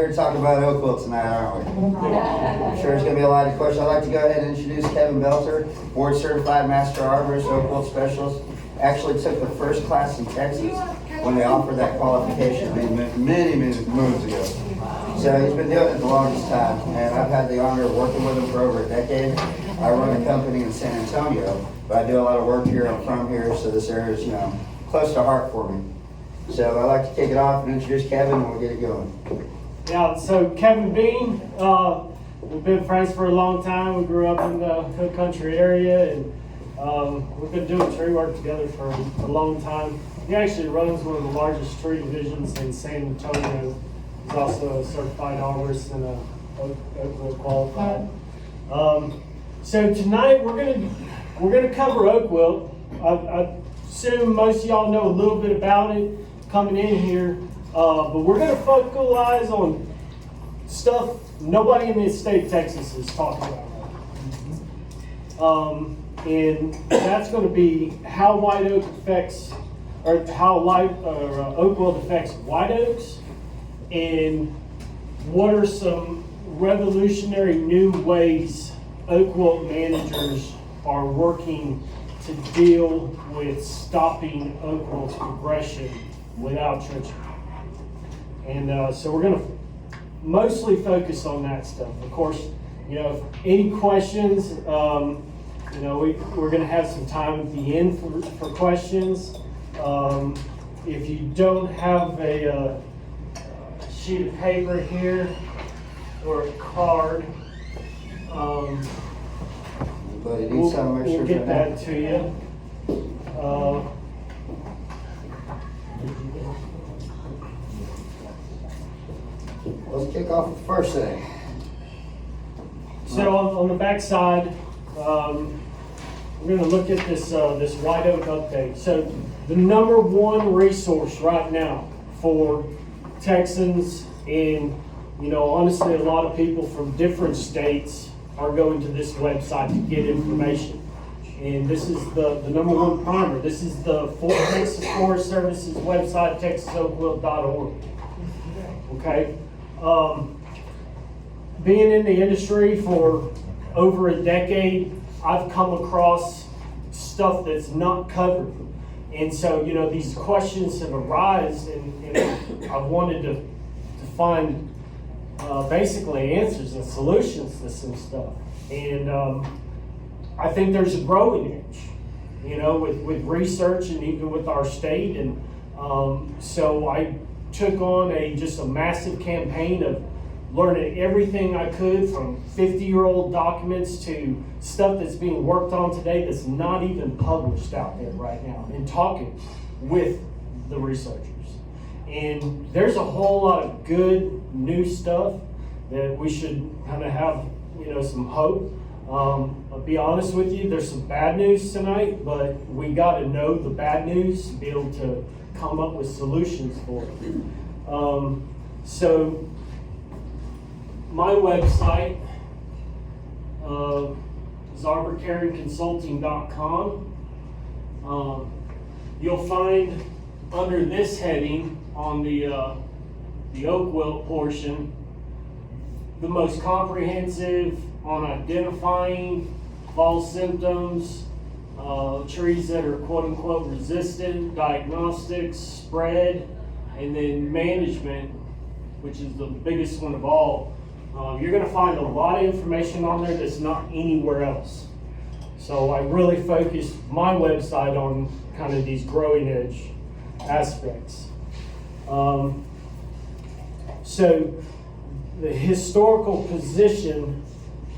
here to talk about Oak Wilt tonight, aren't we? I'm sure there's going to be a lot of questions. I'd like to go ahead and introduce Kevin Belter, board certified master arborist, Oak Wilt specialist. Actually took the first class in Texas when they offered that qualification many moons ago. So he's been doing it the longest time, and I've had the honor of working with him for over a decade. I run a company in San Antonio, but I do a lot of work here. I'm from here, so this area is, close to heart for me. So I'd like to kick it off and introduce Kevin, and we'll get it going. Yeah, so Kevin Bean, we've been friends for a long time. We grew up in the Cook Country area, and we've been doing tree work together for a long time. He actually runs one of the largest tree divisions in San Antonio. He's also a certified arborist and a Oak Wilt qualified. So tonight we're gonna cover Oak Wilt. I assume most of y'all know a little bit about it coming in here, but we're going to focalize on stuff nobody in the state of Texas is talking about. And that's going to be how white oak affects, or how Oak Wilt affects white oaks, and what are some revolutionary new ways Oak Wilt managers are working to deal with stopping Oak Wilt's progression without trenching. And so we're going to mostly focus on that stuff. Of course, if any questions, we're going to have some time at the end for questions. If you don't have a sheet of paper here or a card, we'll get that to you. Let's kick off with the first thing. So on the back side, we're going to look at this white oak update. So the number one resource right now for Texans, and honestly, a lot of people from different states are going to this website to get information. And this is the number one primer. This is the Texas Forest Service's website, texasoakwilt.org. Okay. Being in the industry for over a decade, I've come across stuff that's not covered. And so, these questions have arisen, and I've wanted to find basically answers and solutions to some stuff. And I think there's a growing edge, with research and even with our state. And so I took on just a massive campaign of learning everything I could, from 50-year-old documents to stuff that's being worked on today that's not even published out there right now, and talking with the researchers. And there's a whole lot of good new stuff that we should kind of have, some hope. I'll be honest with you, there's some bad news tonight, but we got to know the bad news to be able to come up with solutions for it. So my website is ArborCare and Consulting.com. You'll find under this heading on the Oak Wilt portion the most comprehensive on identifying fall symptoms, trees that are quote-unquote resistant, diagnostics, spread, and then management, which is the biggest one of all. You're going to find a lot of information on there that's not anywhere else. So I really focused my website on kind of these growing edge aspects. So the historical position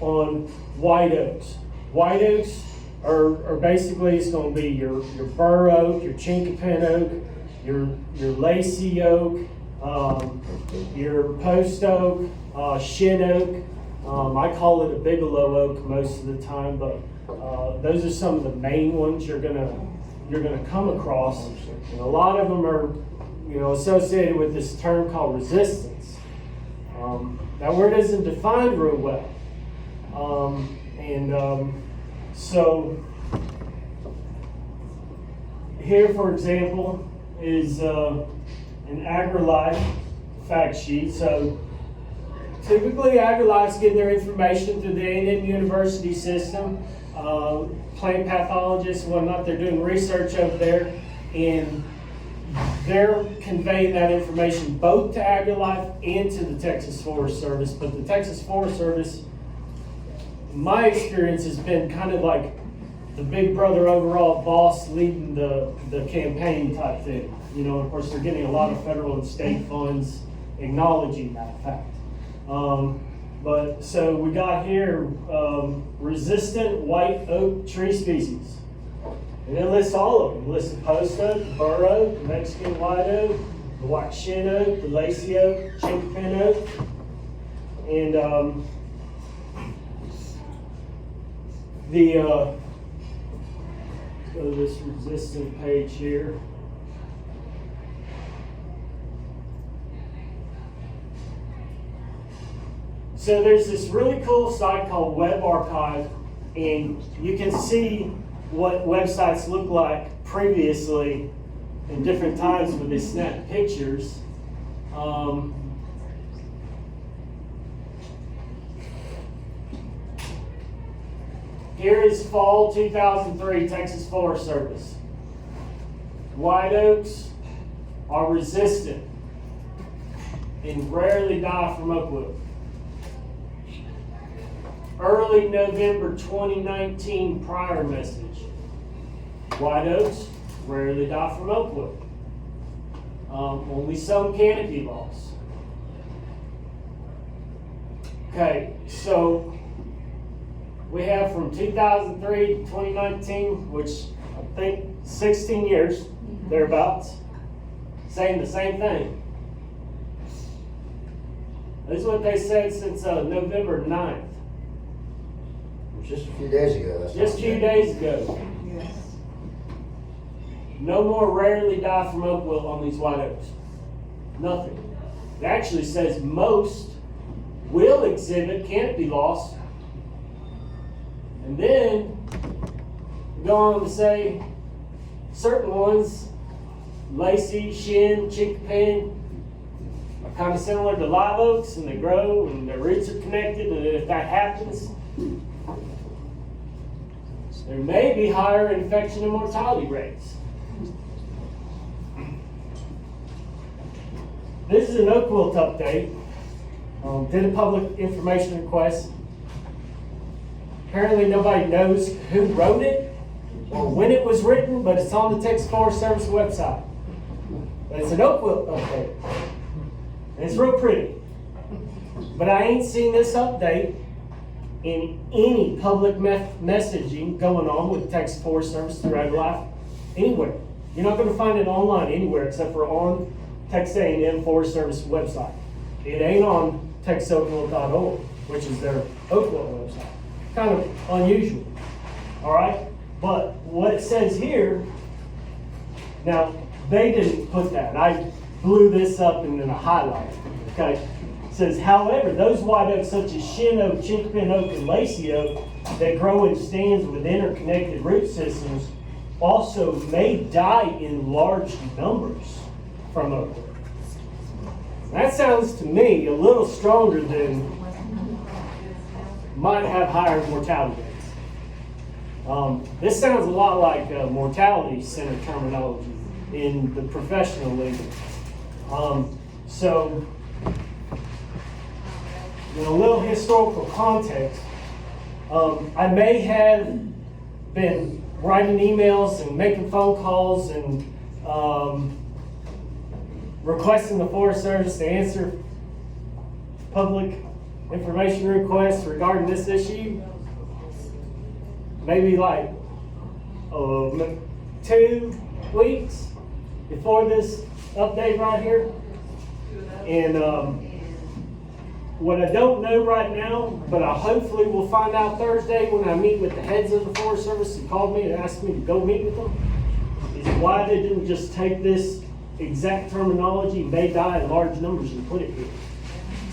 on white oaks. White oaks are basically, it's going to be your bur oak, your chinkapin oak, your lacy oak, your post oak, shin oak. I call it a bigelow oak most of the time, but those are some of the main ones you're gonna come across, and a lot of them are associated with this term called resistance. That word isn't defined real well, so here, for example, is an AgriLife fact sheet. So typically AgriLife's getting their information through the A&M University system. Plant pathologists and whatnot, they're doing research over there, and they're conveying that information both to AgriLife and to the Texas Forest Service. But the Texas Forest Service, in my experience, has been kind of like the big brother overall boss leading the campaign type thing. You know, of course, they're getting a lot of federal and state funds acknowledging that fact. But so we got here resistant white oak tree species. And it lists all of them. It lists the post oak, the bur oak, the Mexican white oak, the white shin oak, the lacy oak, chinkapin oak. And let's go to this resistant page here. So there's this really cool site called Web Archive, and you can see what websites look like previously in different times when they snap pictures. Here is fall 2003 Texas Forest Service. White oaks are resistant and rarely die from oak wilt. Early November 2019 prior message. White oaks rarely die from oak wilt. Only some canopy loss. Okay, so we have from 2003 to 2019, which I think 16 years, thereabouts, saying the same thing. This is what they said since November 9th. Just a few days ago. That's Just a few days ago. Yes. No more rarely die from oak wilt on these white oaks. Nothing. It actually says most will exhibit canopy loss. And then go on to say certain ones, lacy, shin, chinkapin, are kind of similar to live oaks, and they grow and their roots are connected, and if that happens, there may be higher infection and mortality rates. This is an oak wilt update. Did a public information request. Apparently nobody knows who wrote it or when it was written, but it's on the Texas Forest Service website. But it's an oak wilt update. And it's real pretty. But I ain't seen this update in any public messaging going on with the Texas Forest Service through AgriLife anywhere. You're not going to find it online anywhere except for on Texas A&M Forest Service website. It ain't on texasoakwilt.org, which is their oak wilt website. Kind of unusual, all right? But what it says here, now they didn't put that. I blew this up and then I highlighted it, okay? It says, however, those white oaks such as shin oak, chinkapin oak, and lacy oak that grow in stands with interconnected root systems also may die in large numbers from oak wilt. That sounds to me a little stronger than might have higher mortality rates. This sounds a lot like mortality center terminology in the professional league. So, in a little historical context, I may have been writing emails and making phone calls and requesting the Forest Service to answer public information requests regarding this issue. Maybe like 2 weeks before this update right here. And what I don't know right now, but I hopefully will find out Thursday when I meet with the heads of the Forest Service who called me and asked me to go meet with them, is why they didn't just take this exact terminology, may die in large numbers, and put it here.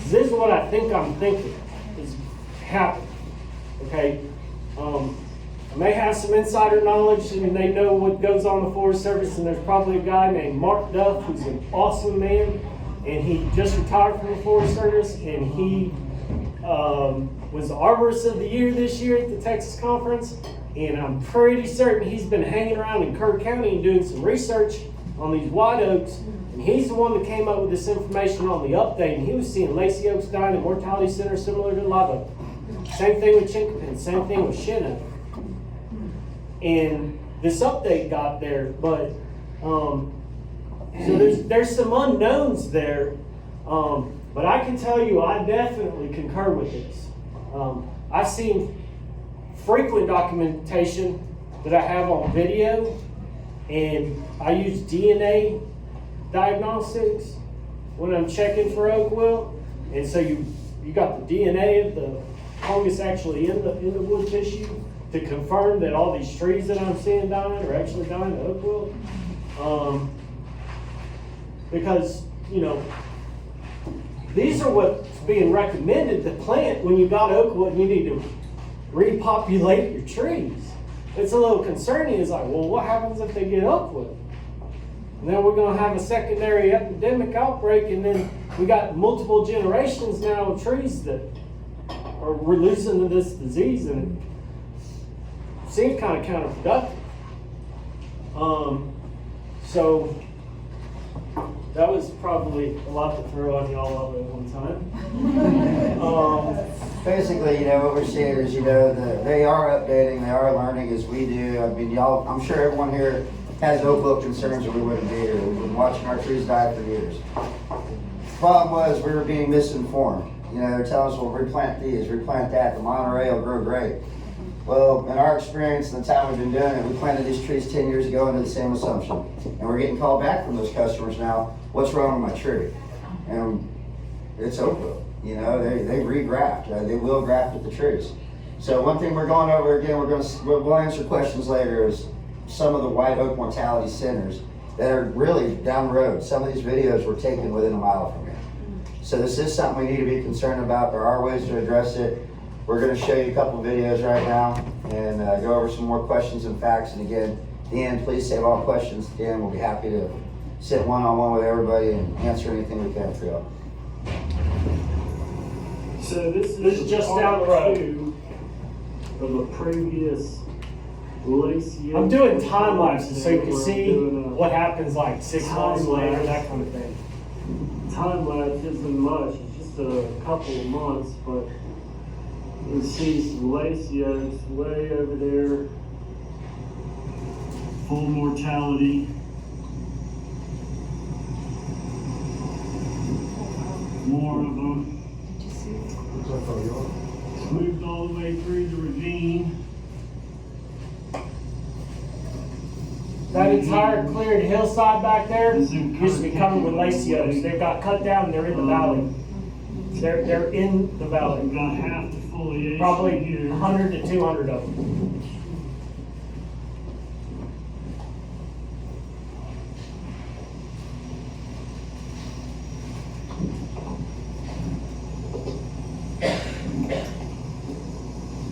This is what I think I'm thinking is happening, okay? I may have some insider knowledge and they know what goes on in the Forest Service, and there's probably a guy named Mark Duff who's an awesome man and he just retired from the Forest Service, and he was the Arborist of the Year this year at the Texas Conference, and I'm pretty certain he's been hanging around in Kerr County and doing some research on these white oaks, and he's the one that came up with this information on the update, and he was seeing lacy oaks dying in mortality centers similar to live oak. Same thing with chinkapin, same thing with shin oak. And this update got there, but so there's some unknowns there, but I can tell you I definitely concur with this. I've seen frequent documentation that I have on video, and I use DNA diagnostics when I'm checking for oak wilt, and so you got the DNA of the fungus actually in the wood tissue to confirm that all these trees that I'm seeing dying are actually dying of oak wilt. Because, these are what's being recommended to plant when you got oak wilt and you need to repopulate your trees. It's a little concerning. It's like, well, what happens if they get oak wilt? And then we're going to have a secondary epidemic outbreak, and then we got multiple generations now of trees that we're losing to this disease, and it seems kind of counterproductive. So that was probably a lot to throw on y'all all at one time. Basically, what we're seeing is, they are updating, they are learning as we do. I mean, y'all, I'm sure everyone here has oak wilt concerns, or we wouldn't be here. We've been watching our trees die for years. The problem was we were being misinformed. They're telling us, well, replant these, replant that, the Monterey will grow great. Well, in our experience and the time we've been doing it, we planted these trees 10 years ago under the same assumption. And we're getting called back from those customers now, what's wrong with my tree? And it's oak wilt. They regraft, they will graft with the trees. So one thing we're going over again, we'll answer questions later, is some of the white oak mortality centers that are really down the road. Some of these videos were taken within a mile from here. So this is something we need to be concerned about. There are ways to address it. We're going to show you a couple of videos right now and go over some more questions and facts. And again, at the end, please save all questions. At the end, we'll be happy to sit one-on-one with everybody and answer anything we can for y'all. So this is just down the road. Of a previous lacy. I'm doing time lapses so you can see what happens like 6 months later, that kind of thing. Time lapse isn't much, it's just a couple of months, but you can see some lacy oaks way over there. Full mortality. More of them. Moved all the way through the ravine. That entire cleared hillside back there used to be covered with lacy oaks. They got cut down and they're in the valley. They're in the valley. We've got half the foliation. Probably here. 100 to 200 of them.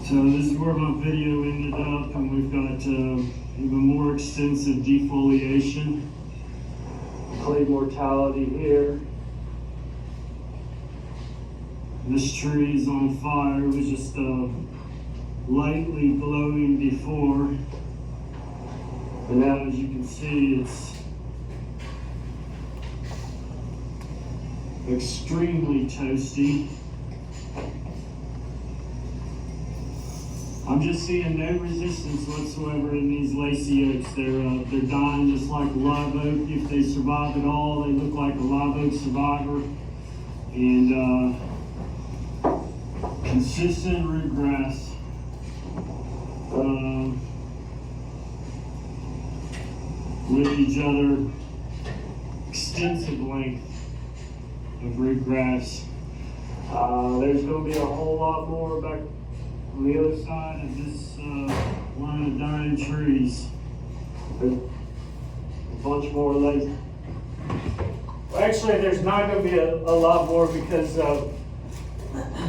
So this is where my video ended up, and we've got even more extensive defoliation. Clay mortality here. This tree is on fire. It was just lightly glowing before. And now, as you can see, it's extremely toasty. I'm just seeing no resistance whatsoever in these lacy oaks. They're dying just like a live oak. If they survive at all, they look like a live oak survivor. And consistent rootgrass. With each other, extensive length of rootgrass. There's going to be a whole lot more back on the other side of this line of dying trees. There's a bunch more lazy. Well, actually, there's not going to be a lot more because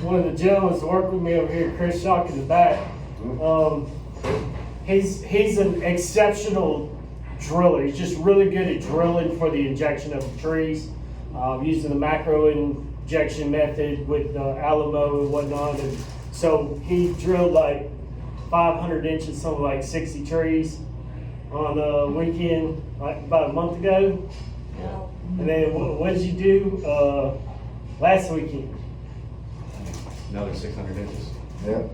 one of the gentlemen that work with me over here, Chris Shock in the back, he's an exceptional driller. He's just really good at drilling for the injection of the trees. using the macro injection method with Alamo and whatnot. And so he drilled like 500 inches, something like 60 trees on a weekend, like about a month ago. And then what did you do last weekend? Another 600 inches. Yep.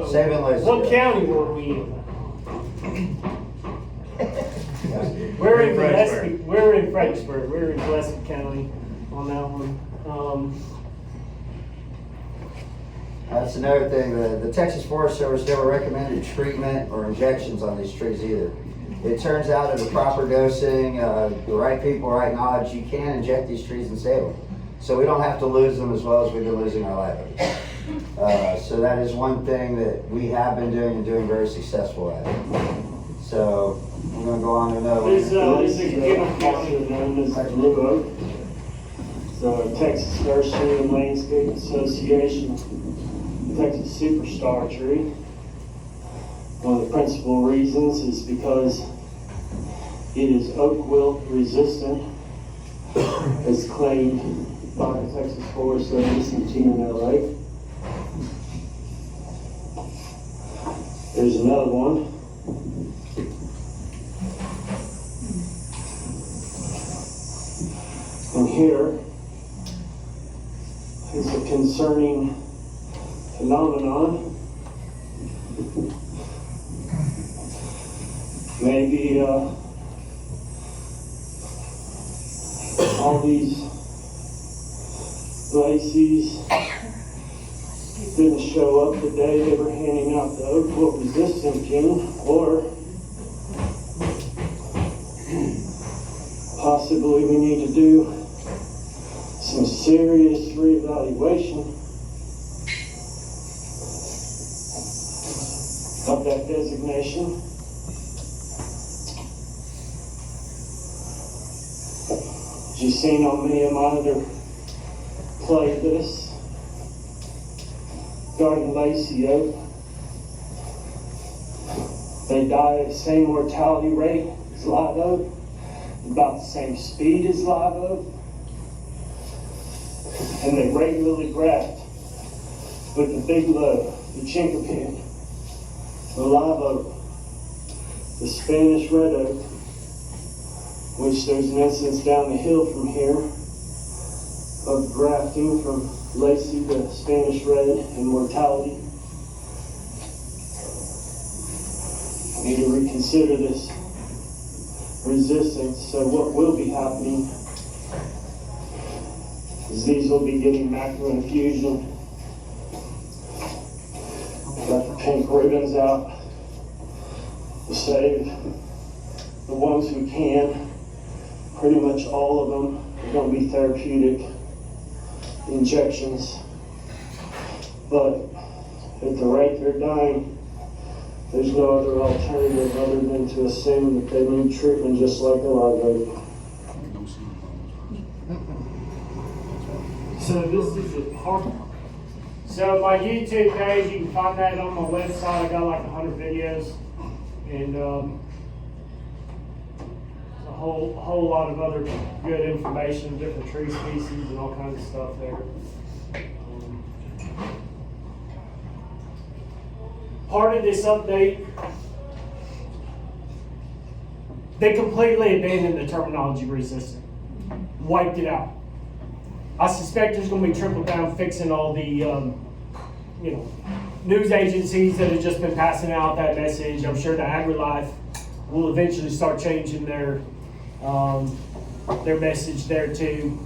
Saving lives. What county were we in? We're in Gillespie. We're in Fredericksburg. We're in Gillespie County on that one. That's another thing, the Texas Forest Service never recommended treatment or injections on these trees either. It turns out at a proper dosing, the right people, right knowledge, you can inject these trees and save them. So we don't have to lose them as well as we've been losing our livelihoods. So that is one thing that we have been doing and doing very successful at. So I'm going to go on to another one. This is also known as Blue Oak. It's a Texas Nursery and Landscape Association, Texas Superstar tree. One of the principal reasons is because it is oak wilt resistant, as claimed by the Texas Forest Service and TNLA. There's another one. And here is a concerning phenomenon. Maybe all these lacies didn't show up the day they were handing out the oak wilt resistant gene, or possibly we need to do some serious reevaluation of that designation. As you've seen on many of my other playlists, garden lacy oak, they die at the same mortality rate as live oak, about the same speed as live oak, and they regularly graft with the big low, the chinkapin, the live oak, the Spanish red oak, which there's an instance down the hill from here of grafting from lacy to Spanish red and mortality. We need to reconsider this resistance. So what will be happening is these will be getting macro infusion. Got the pink ribbons out to save the ones who can. Pretty much all of them are going to be therapeutic injections. But at the rate they're dying, there's no other alternative other than to assume that they need treatment just like a live oak. So this is a hard. So my YouTube page, you can find that on my website. I got like 100 videos, and a whole lot of other good information, different tree species and all kinds of stuff there. Part of this update, they completely abandoned the terminology resistant, wiped it out. I suspect there's going to be trickle down fixing all the news agencies that have just been passing out that message. I'm sure the AgriLife will eventually start changing their message there too.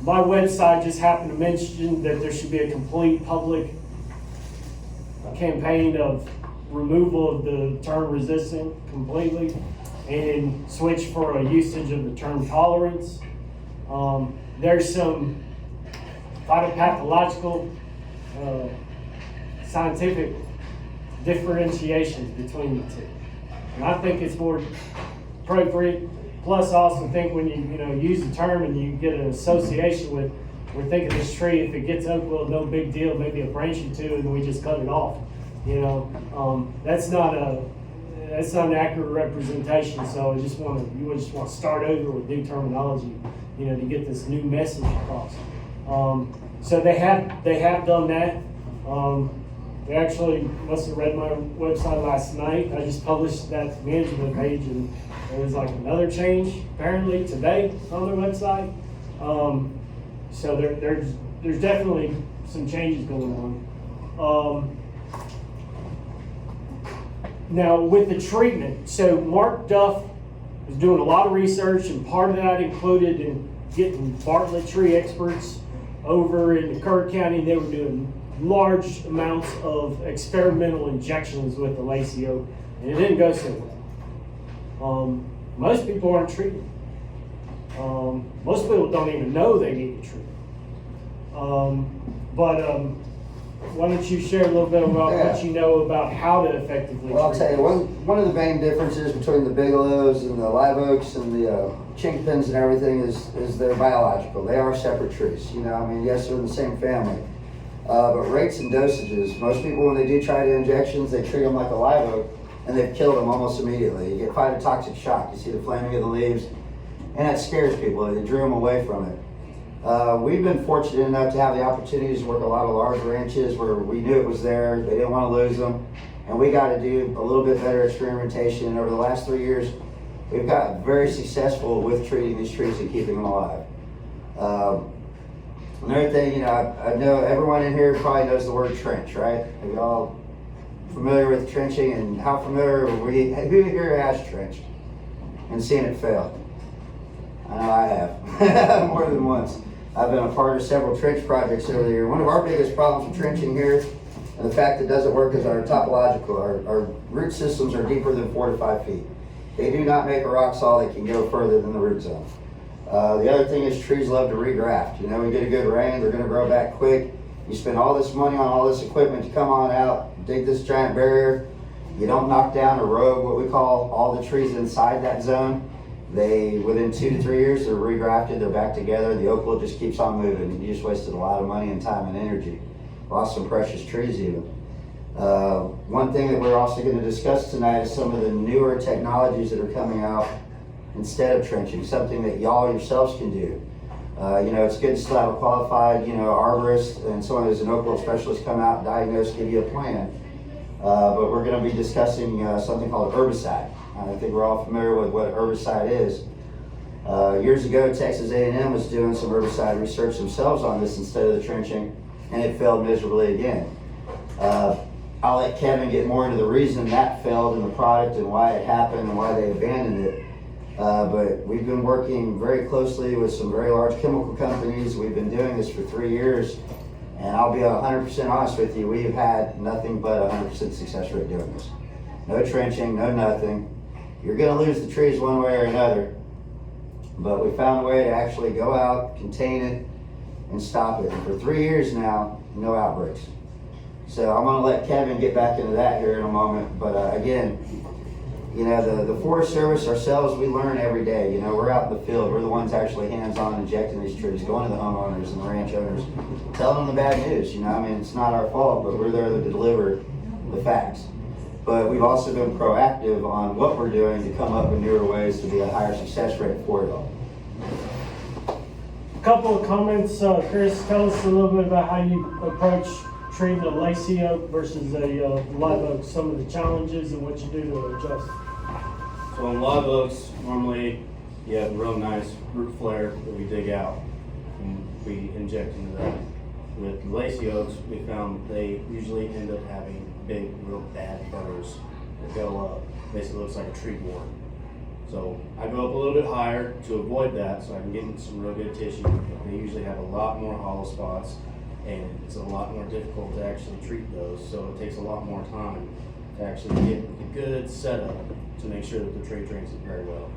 My website just happened to mention that there should be a complete public campaign of removal of the term resistant completely and switch for a usage of the term tolerance. There's some phytopathological, scientific differentiations between the two. And I think it's more appropriate. Plus, I also think when you use the term and you get an association with, we're thinking this tree, if it gets oak wilt, no big deal, maybe a branch or two, and we just cut it off. That's not that's not an accurate representation, so you just want to start over with new terminology, you know, to get this new message across. So they have done that. They actually must have read my website last night. I just published that management page, and there was like another change apparently today on their website. So there's definitely some changes going on. Now with the treatment, so Mark Duff was doing a lot of research, and part of that included in getting Bartlett tree experts over in Kerr County. They were doing large amounts of experimental injections with the lacy oak, and it didn't go so well. Most people aren't treated. Most people don't even know they need to treat. Why don't you share a little bit about what you know about how to effectively Well, I'll treat tell you, this? one of the main differences between the bigelows and the live oaks and the chinkpins and everything is they're biological. They are separate trees. You know, I mean, yes, they're in the same family. But rates and dosages, most people when they do try to injections, they treat them like a live oak, and they've killed them almost immediately. You get phytotoxic shock. You see the flaming of the leaves, and that scares people. They drew them away from it. We've been fortunate enough to have the opportunities to work a lot of large ranches where we knew it was there, they didn't want to lose them, and we got to do a little bit better experimentation. And over the last 3 years, we've gotten very successful with treating these trees and keeping them alive. Another thing, you know, I know everyone in here probably knows the word trench, right? Are you all familiar with trenching, and how familiar are we? Who here has trenched and seen it fail? I know I have, more than once. I've been a part of several trench projects over the year. One of our biggest problems with trenching here, and the fact that it doesn't work, is our topological. Our root systems are deeper than 4 to 5 feet. They do not make a rock saw that can go further than the root zone. The other thing is trees love to regraft. You know, we get a good rain, they're going to grow back quick. You spend all this money on all this equipment to come on out, dig this giant barrier. You don't knock down or rogue what we call all the trees inside that zone. Within 2 to 3 years, they're regrafted, they're back together. The oak wilt just keeps on moving. You just wasted a lot of money and time and energy. Lost some precious trees even. One thing that we're also going to discuss tonight is some of the newer technologies that are coming out instead of trenching, something that y'all yourselves can do. You know, it's good to still have a qualified, you know, arborist and someone who's an oak wilt specialist come out, diagnose, give you a plan. But we're going to be discussing something called herbicide. I think we're all familiar with what herbicide is. Years ago, Texas A&M was doing some herbicide research themselves on this instead of the trenching, and it failed miserably again. I'll let Kevin get more into the reason that failed in the product and why it happened and why they abandoned it. But we've been working very closely with some very large chemical companies. We've been doing this for 3 years, and I'll be 100% honest with you, we've had nothing but 100% success rate doing this. No trenching, no nothing. You're going to lose the trees one way or another, but we found a way to actually go out, contain it, and stop it. And for 3 years now, no outbreaks. So I'm going to let Kevin get back into that here in a moment. But again, you know, the Forest Service ourselves, we learn every day. You know, we're out in the field. We're the ones actually hands-on injecting these trees, going to the homeowners and the ranch owners, telling them the bad news. You know, I mean, it's not our fault, but we're there to deliver the facts. But we've also been proactive on what we're doing to come up with newer ways to be a higher success rate for it all. A couple of comments. Chris, tell us a little bit about how you approach treating a lacy oak versus a live oak, some of the challenges and what you do to adjust. So on live oaks, normally you have a real nice root flare that we dig out and we inject into that. With lacy oaks, we found they usually end up having big, real bad burrs that go up. Basically looks like a tree board. So I go up a little bit higher to avoid that so I can get into some real good tissue. They usually have a lot more hollow spots and it's a lot more difficult to actually treat those. So it takes a lot more time to actually get a good setup to make sure that the tree drains it very well.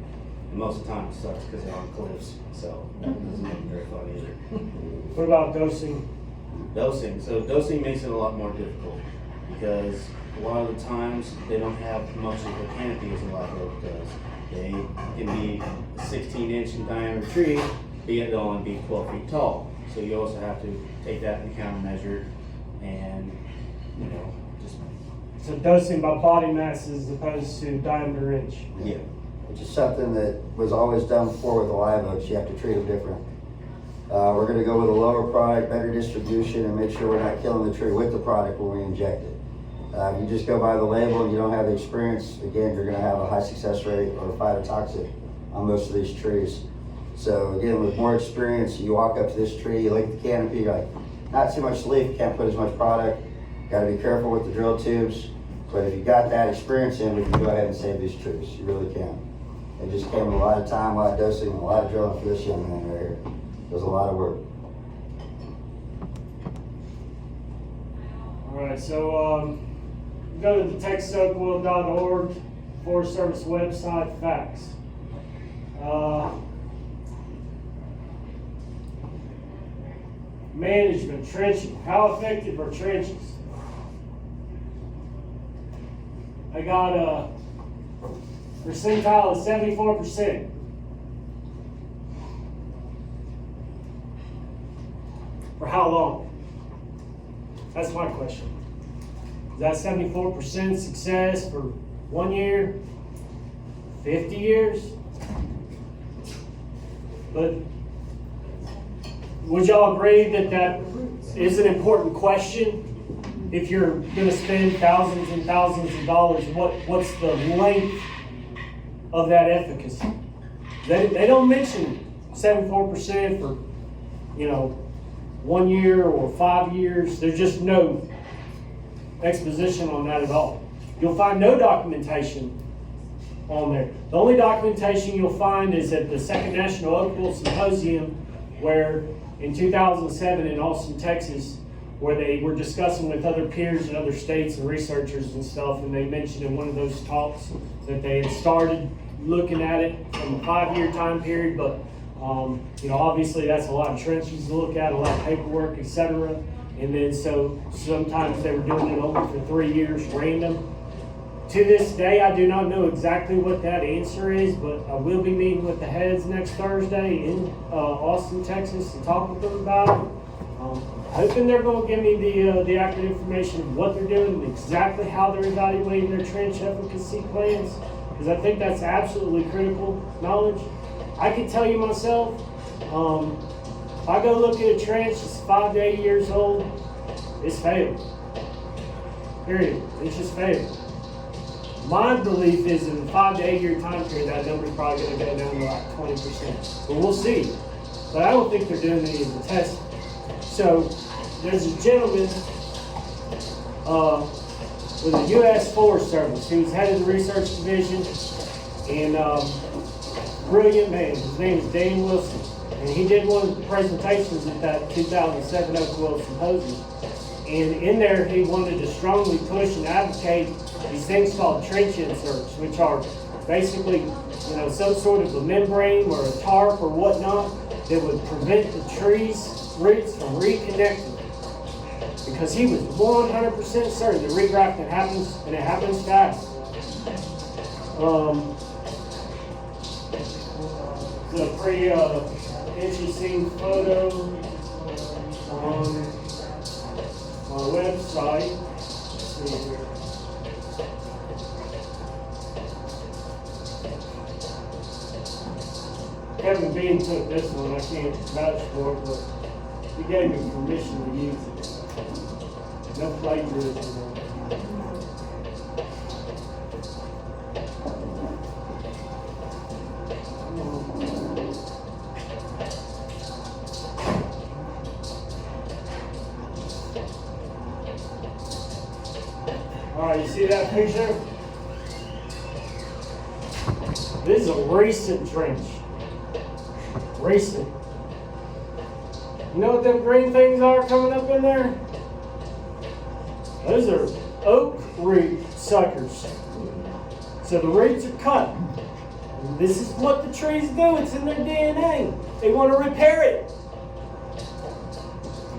And most of the time it sucks because they're on cliffs, so that doesn't make it very fun either. What about dosing? So dosing makes it a lot more difficult because a lot of the times they don't have much of a canopy as a live oak does. They can be a 16-inch in diameter tree, be it only be 12 feet tall. So you also have to take that into countermeasure and, you know, just So dosing by body mass as opposed to diameter inch. Yeah. Which is something that was always done before with the live oaks. You have to treat them different. We're gonna go with a lower product, better distribution, and make sure we're not killing the tree with the product when we inject it. If you just go by the label and you don't have the experience, again, you're gonna have a high success rate or phytotoxic on most of these trees. So again, with more experience, you walk up to this tree, you look at the canopy, you're like, not too much leaf, can't put as much product. Gotta be careful with the drill tubes. But if you got that experience in, we can go ahead and save these trees. You really can. It just came with a lot of time, a lot of dosing, a lot of drilling for this young man right here. It was a lot of work. All right, so go to the texasoakwilt.org Forest Service website, facts. Management, trenching. How effective are trenches? I got a percentile of 74%. For how long? That's my question. Is that 74% success for 1 year? 50 years? But would y'all agree that that is an important question? If you're going to spend thousands and thousands of dollars, what's the length of that efficacy? They don't mention 74% for, 1 year or 5 years. There's just no exposition on that at all. You'll find no documentation on there. The only documentation you'll find is at the Second National Oak Wilt Symposium, where in 2007 in Austin, Texas, where they were discussing with other peers in other states and researchers and stuff, and they mentioned in one of those talks that they had started looking at it from a 5-year time period, but obviously that's a lot of trenches to look at, a lot of paperwork, etc. And then so sometimes they were doing it only for 3 years random. To this day, I do not know exactly what that answer is, but I will be meeting with the heads next Thursday in Austin, Texas, to talk with them about it. Hoping they're going to give me the accurate information of what they're doing and exactly how they're evaluating their trench efficacy plans, because I think that's absolutely critical knowledge. I can tell you myself, if I go look at a trench that's 5 to 8 years old, it's failed. Period. It's just failed. My belief is in the 5 to 8 year time period, that number's probably going to go down to like 20%. But we'll see. But I don't think they're doing any of the testing. So there's a gentleman with the U.S. Forest Service who's head of the research division, and brilliant man. His name is Dan Wilson, and he did one of the presentations at that 2007 Oak Wilt Symposium. And in there, he wanted to strongly push and advocate these things called trench inserts, which are basically, some sort of a membrane or a tarp or whatnot that would prevent the tree's roots from reconnecting. Because he was 100% certain that regrafting happens, and it happens fast. The pretty interesting photo on our website. Let's see here. Kevin Bean took this one. I can't vouch for it, but he gave me permission to use it. No plagiarism. All right, you see that picture? This is a recent trench. Recent. You know what them green things are coming up in there? Those are oak root suckers. So the roots are cut. And this is what the trees do. It's in their DNA. They want to repair it.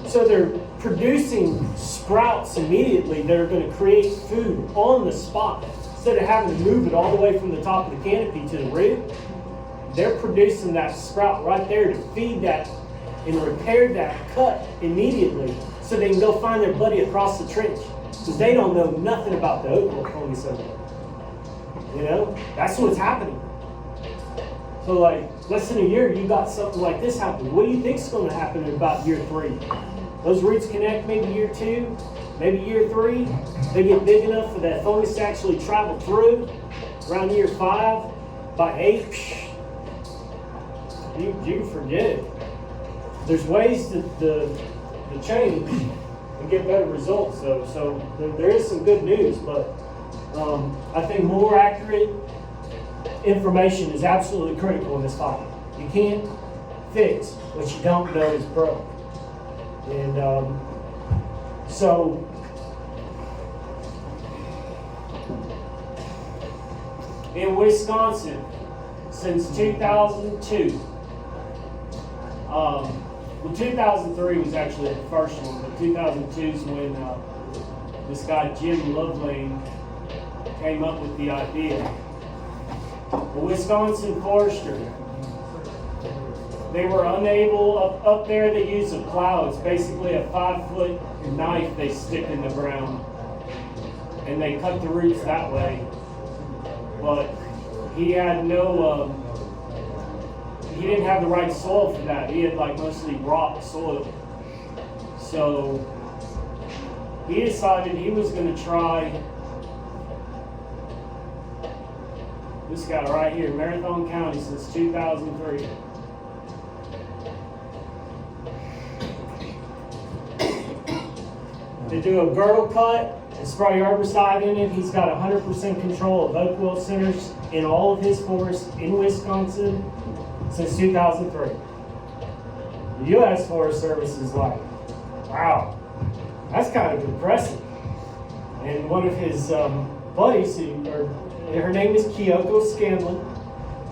So they're producing sprouts immediately that are going to create food on the spot. Instead of having to move it all the way from the top of the canopy to the root, they're producing that sprout right there to feed that and repair that cut immediately so they can go find their buddy across the trench. Because they don't know nothing about the Oak Wilt fungus over there. You know, that's what's happening. So like, less than a year, you got something like this happening. What do you think is going to happen in about year 3? Those roots connect maybe year 2, maybe year 3. They get big enough for that fungus to actually travel through. Around year 5, by 8, you can forget it. There's ways to change and get better results though. So there is some good news, but I think more accurate information is absolutely critical in this fight. You can't fix what you don't know is broke. And so in Wisconsin, since 2002, well, 2003 was actually the first one, but 2002 is when this guy Jim Lovelane came up with the idea. The Wisconsin forester, they were unable, up there they use a plow. It's basically a 5-foot knife they stick in the ground, and they cut the roots that way. But he had no, he didn't have the right soil for that. He had like mostly rock soil. So he decided he was going to try this guy right here, Marathon County, since 2003. They do a girdle cut and spray herbicide in it. He's got 100% control of Oak Wilt centers in all of his forests in Wisconsin since 2003. The U.S. Forest Service is like, wow, that's kind of impressive. And one of his buddies, her name is Kyoko Scanlon.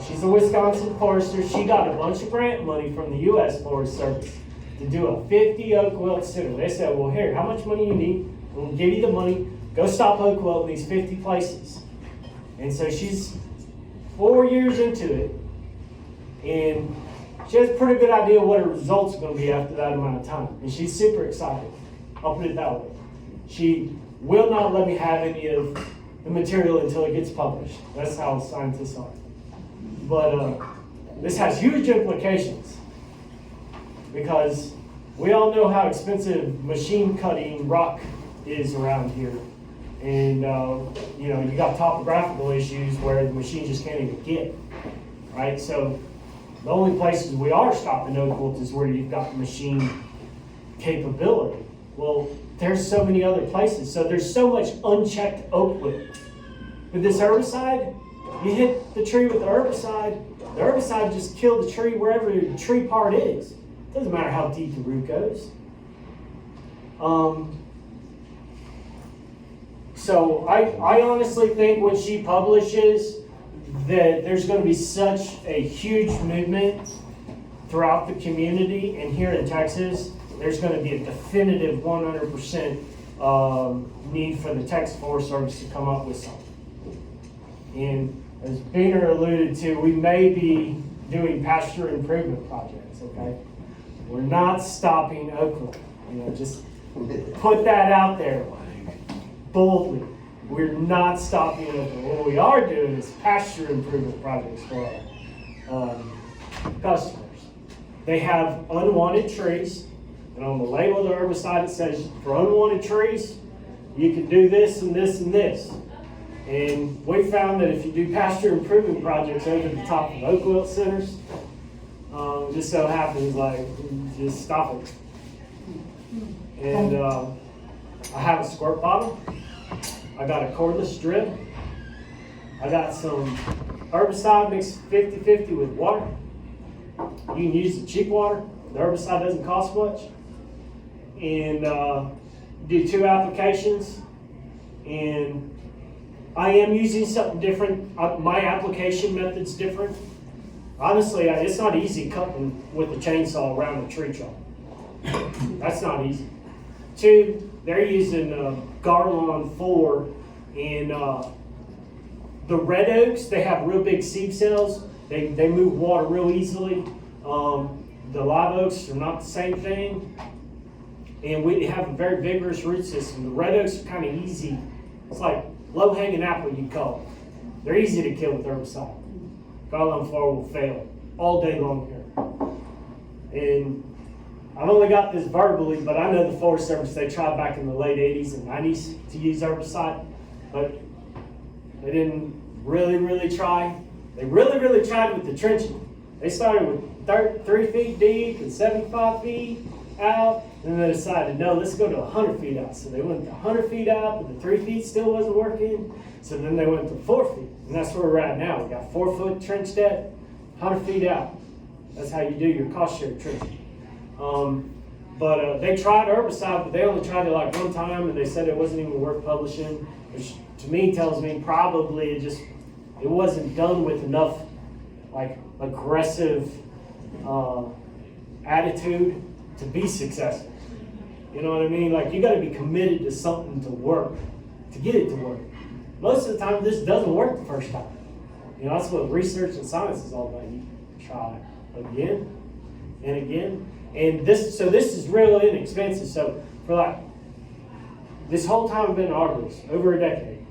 She's a Wisconsin forester. She got a bunch of grant money from the U.S. Forest Service to do a 50 Oak Wilt center. They said, well, here, how much money you need? We'll give you the money. Go stop Oak Wilt in these 50 places. And so she's 4 years into it, and she has a pretty good idea what her results are going to be after that amount of time. And she's super excited. I'll put it that way. She will not let me have any of the material until it gets published. That's how scientists are. But this has huge implications, because we all know how expensive machine cutting rock is around here. And you know, you got topographical issues where the machine just can't even get, right? So the only places we are stopping Oak Wilt is where you've got machine capability. Well, there's so many other places. So there's so much unchecked Oak Wilt. With this herbicide, you hit the tree with the herbicide just killed the tree wherever the tree part is. Doesn't matter how deep the root goes. So I honestly think when she publishes that there's going to be such a huge movement throughout the community, and here in Texas, there's going to be a definitive 100% need for the Texas Forest Service to come up with something. And as Beener alluded to, we may be doing pasture improvement projects, okay? We're not stopping Oak Wilt. You know, just put that out there boldly. We're not stopping Oak Wilt. What we are doing is pasture improvement projects for our customers. They have unwanted trees, and on the label of the herbicide it says, for unwanted trees, you can do this and this and this. And we found that if you do pasture improvement projects over the top of Oak Wilt centers, just so happens like just stop it. And I have a squirt bottle. I got a cordless drip. I got some herbicide mixed 50-50 with water. You can use the cheap water. The herbicide doesn't cost much. And do 2 applications. And I am using something different. My application method's different. Honestly, it's not easy cutting with a chainsaw around a tree trunk. That's not easy. 2, they're using Garlon 4, and the red oaks, they have real big seed cells. They move water real easily. The live oaks are not the same thing. and we have a very vigorous root system. The red oaks are kind of easy. It's like low-hanging apple, you'd call it. They're easy to kill with herbicide. Garland flower will fail all day long here. And I've only got this verbally, but I know the Forest Service, they tried back in the late 80s and 90s to use herbicide, but they didn't really try. They really tried with the trenching. They started with 3 feet deep and 75 feet out, and then they decided, no, let's go to 100 feet out. So they went to 100 feet out, but the 3 feet still wasn't working. So then they went to 4 feet, and that's where we're at now. We got 4 foot trench depth, 100 feet out. That's how you do your cost share trenching. But they tried herbicide, but they only tried it like one time, and they said it wasn't even worth publishing, which to me tells me probably it wasn't done with enough like aggressive attitude to be successful. You know what I mean? Like, you got to be committed to something to work, to get it to work. Most of the time, this doesn't work the first time. You know, that's what research and science is all about. You try again and again. And this is real inexpensive. So for like this whole time I've been an arborist, over a decade,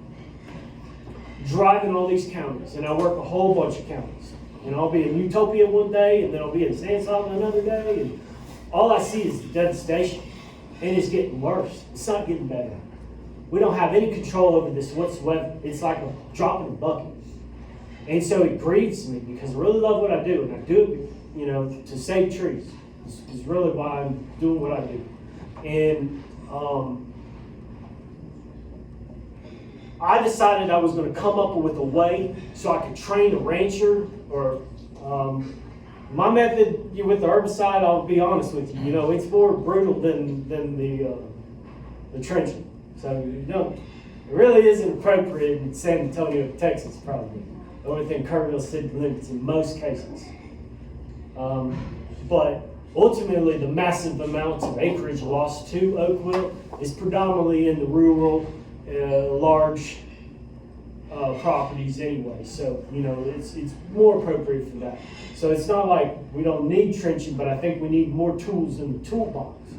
driving all these counties, and I work a whole bunch of counties. And I'll be in Utopia one day, and then I'll be in Sandsalton another day, and all I see is the devastation. And it's getting worse. It's not getting better. We don't have any control over this whatsoever. It's like a drop in the bucket. And so it grieves me because I really love what I do, and I do it, you know, to save trees. Is really why I'm doing what I do. And I decided I was going to come up with a way so I could train a rancher, or my method with the herbicide, I'll be honest with you, you know, it's more brutal than the trenching. So you know, it really isn't appropriate in San Antonio, Texas, probably. The only thing Kerrville city limits in most cases. But ultimately, the massive amounts of acreage lost to Oak Wilt is predominantly in the rural, large properties anyway. So, you know, it's more appropriate for that. So it's not like we don't need trenching, but I think we need more tools in the toolbox.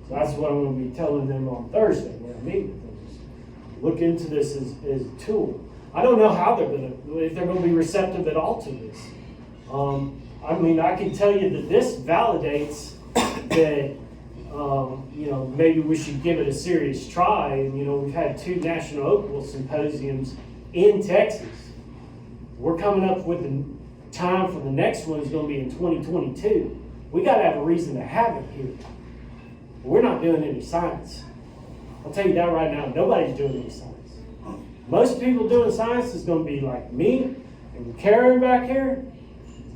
So that's what I'm going to be telling them on Thursday when I meet with them. Look into this as a tool. I don't know how if they're going to be receptive at all to this. I mean, I can tell you that this validates that, you know, maybe we should give it a serious try. And, you know, we've had 2 national Oak Wilt symposiums in Texas. We're coming up with the time for the next one is going to be in 2022. We got to have a reason to have it here. We're not doing any science. I'll tell you that right now. Nobody's doing any science. Most people doing science is going to be like me and Karen back here,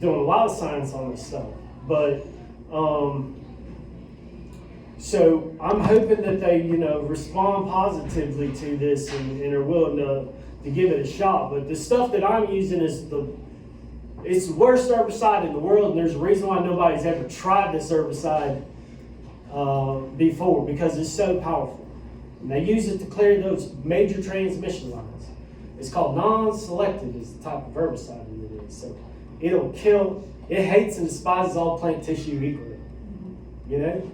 doing a lot of science on this stuff. But so I'm hoping that they, you know, respond positively to this and are willing to give it a shot. But the stuff that I'm using is it's the worst herbicide in the world, and there's a reason why nobody's ever tried this herbicide before, because it's so powerful. And they use it to clear those major transmission lines. It's called non-selective is the type of herbicide that it is. So it'll kill, it hates and despises all plant tissue equally. You know?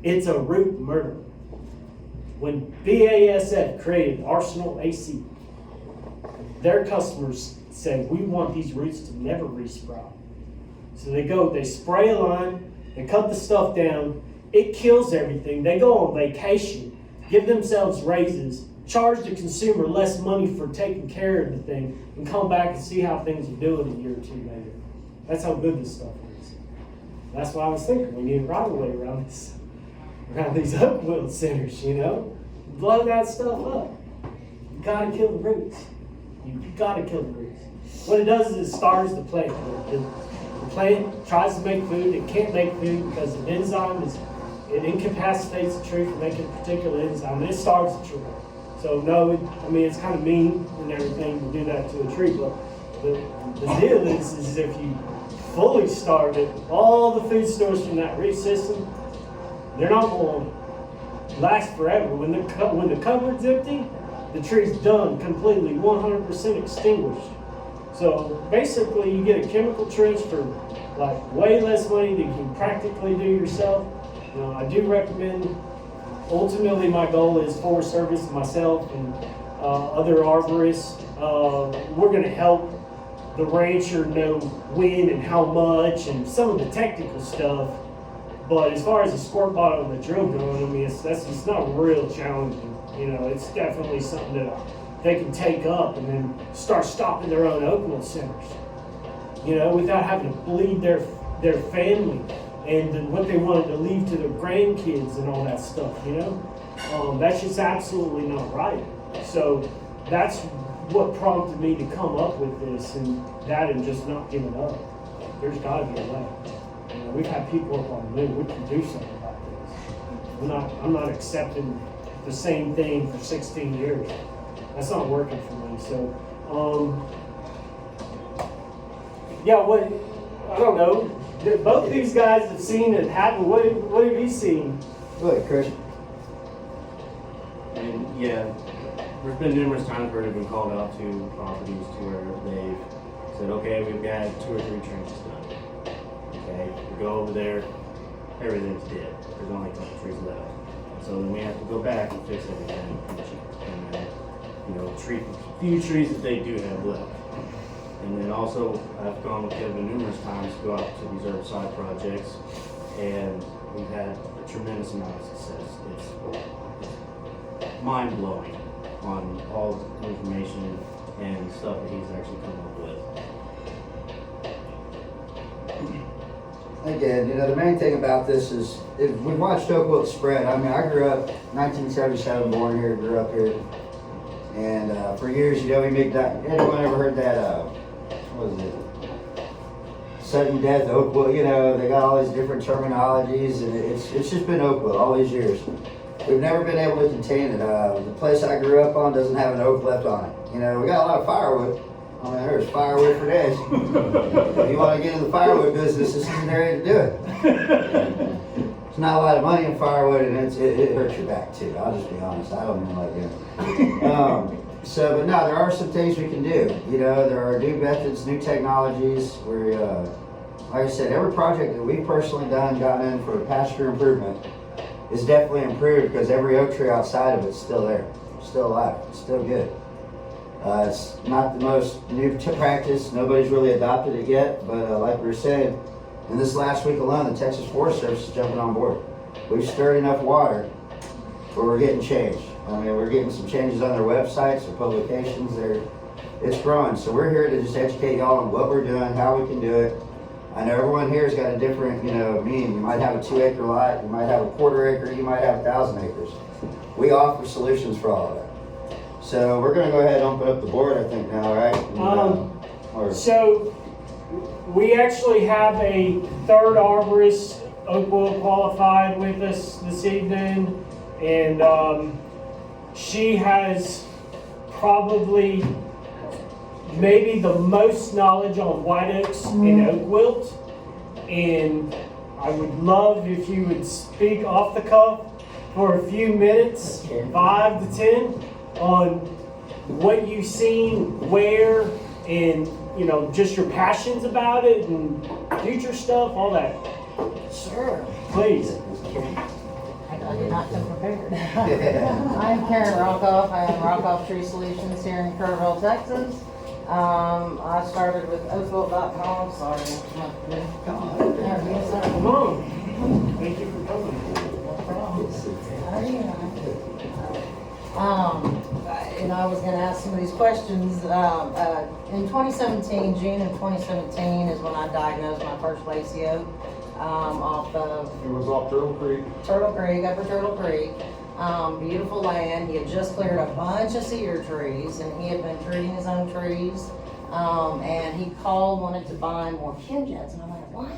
It's a root murder. When BASF created Arsenal AC, their customers said, we want these roots to never resprout. So they spray a line, they cut the stuff down, it kills everything. They go on vacation, give themselves raises, charge the consumer less money for taking care of the thing, and come back and see how things are doing a year or 2 later. That's how good this stuff is. That's why I was thinking we need a right of way around these Oak Wilt centers, you know? Blow that stuff up. You gotta kill the roots. You gotta kill the roots. What it does is it starves the plant. The plant tries to make food, it can't make food because the enzyme it incapacitates the tree from making a particular enzyme, and it starves the tree. So no, it's kind of mean and everything to do that to a tree, but the deal is if you fully starve it, all the food stores from that root system, they're not going to last forever. When the cupboard's empty, the tree's done, completely 100% extinguished. So basically, you get a chemical trench for like way less money than you can practically do yourself. I do recommend, ultimately my goal is Forest Service and myself and other arborists. We're gonna help the rancher know when and how much and some of the technical stuff. But as far as the squirt bottle and the drill gun, I mean, it's not real challenging. It's definitely something that they can take up and then start stopping their own Oak Wilt centers. Without having to bleed their family and then what they wanted to leave to their grandkids and all that stuff. That's just absolutely not right. So that's what prompted me to come up with this, and just not give it up. There's got to be a way. We've had people up on the moon. We can do something about this. I'm not accepting the same thing for 16 years. That's not working for me. So, I don't know. Both these guys have seen it happen. What have you seen? Go ahead, Chris. And yeah, there's been numerous times where they've been called out to properties to where they've said, okay, we've got 2 or 3 trenches done. Okay, we go over there, everything's dead. There's only a couple trees left. So then we have to go back and fix everything and then, treat the few trees that they do have left. And then also, I've gone with Kevin numerous times to go out to these herbicide projects, and we've had a tremendous amount of success. It's mind-blowing on all the information and stuff that he's actually come up with. Again, the main thing about this is we watched Oak Wilt spread. I mean, I grew up 1977, born here, grew up here, and for years, we made that. Anyone ever heard that? What was it? Sudden death, Oak Wilt. They got all these different terminologies, and it's just been Oak Wilt all these years. We've never been able to contain it. The place I grew up on doesn't have an oak left on it. We got a lot of firewood. I mean, there's firewood for days. If you want to get in the firewood business, this isn't the area to do it. There's not a lot of money in firewood, and it hurts your back too. I'll just be honest. I don't even like it. But no, there are some things we can do. There are new methods, new technologies. Like I said, every project that we've personally gotten in for pasture improvement is definitely improved because every oak tree outside of it's still there, still alive, it's still good. It's not the most new practice. Nobody's really adopted it yet, but like we were saying, in this last week alone, the Texas Forest Service is jumping on board. We've stirred enough water where we're getting change. I mean, we're getting some changes on their websites, their publications. It's growing. So we're here to just educate y'all on what we're doing, how we can do it. I know everyone here has got a different, meaning. You might have a 2-acre lot, you might have a 1/4 acre, you might have 1,000 acres. We offer solutions for all of that. So we're going to go ahead and open up the board, I think, now, right? So we actually have a 3rd arborist, Oak Wilt qualified with us this evening, and she has probably maybe the most knowledge on white oaks and Oak Wilt, and I would love if you would speak off the cuff for a few minutes, 5 to 10, on what you've seen, where, and just your passions about it and future stuff, all that. Sure. Please. I did not come prepared. I'm Karen Rockoff. I am Rockoff Tree Solutions here in Kerrville, Texas. I started with oakwilt.com. Sorry. Come on. Thank you for coming. And I was going to ask some of these questions. In 2017, June of 2017 is when I diagnosed my first lacy oak off of... It was off Turtle Creek. Upper Turtle Creek. Beautiful land. He had just cleared a bunch of cedar trees, and he had been treating his own trees. And he called, wanted to buy more Kinjets, and I'm like, why?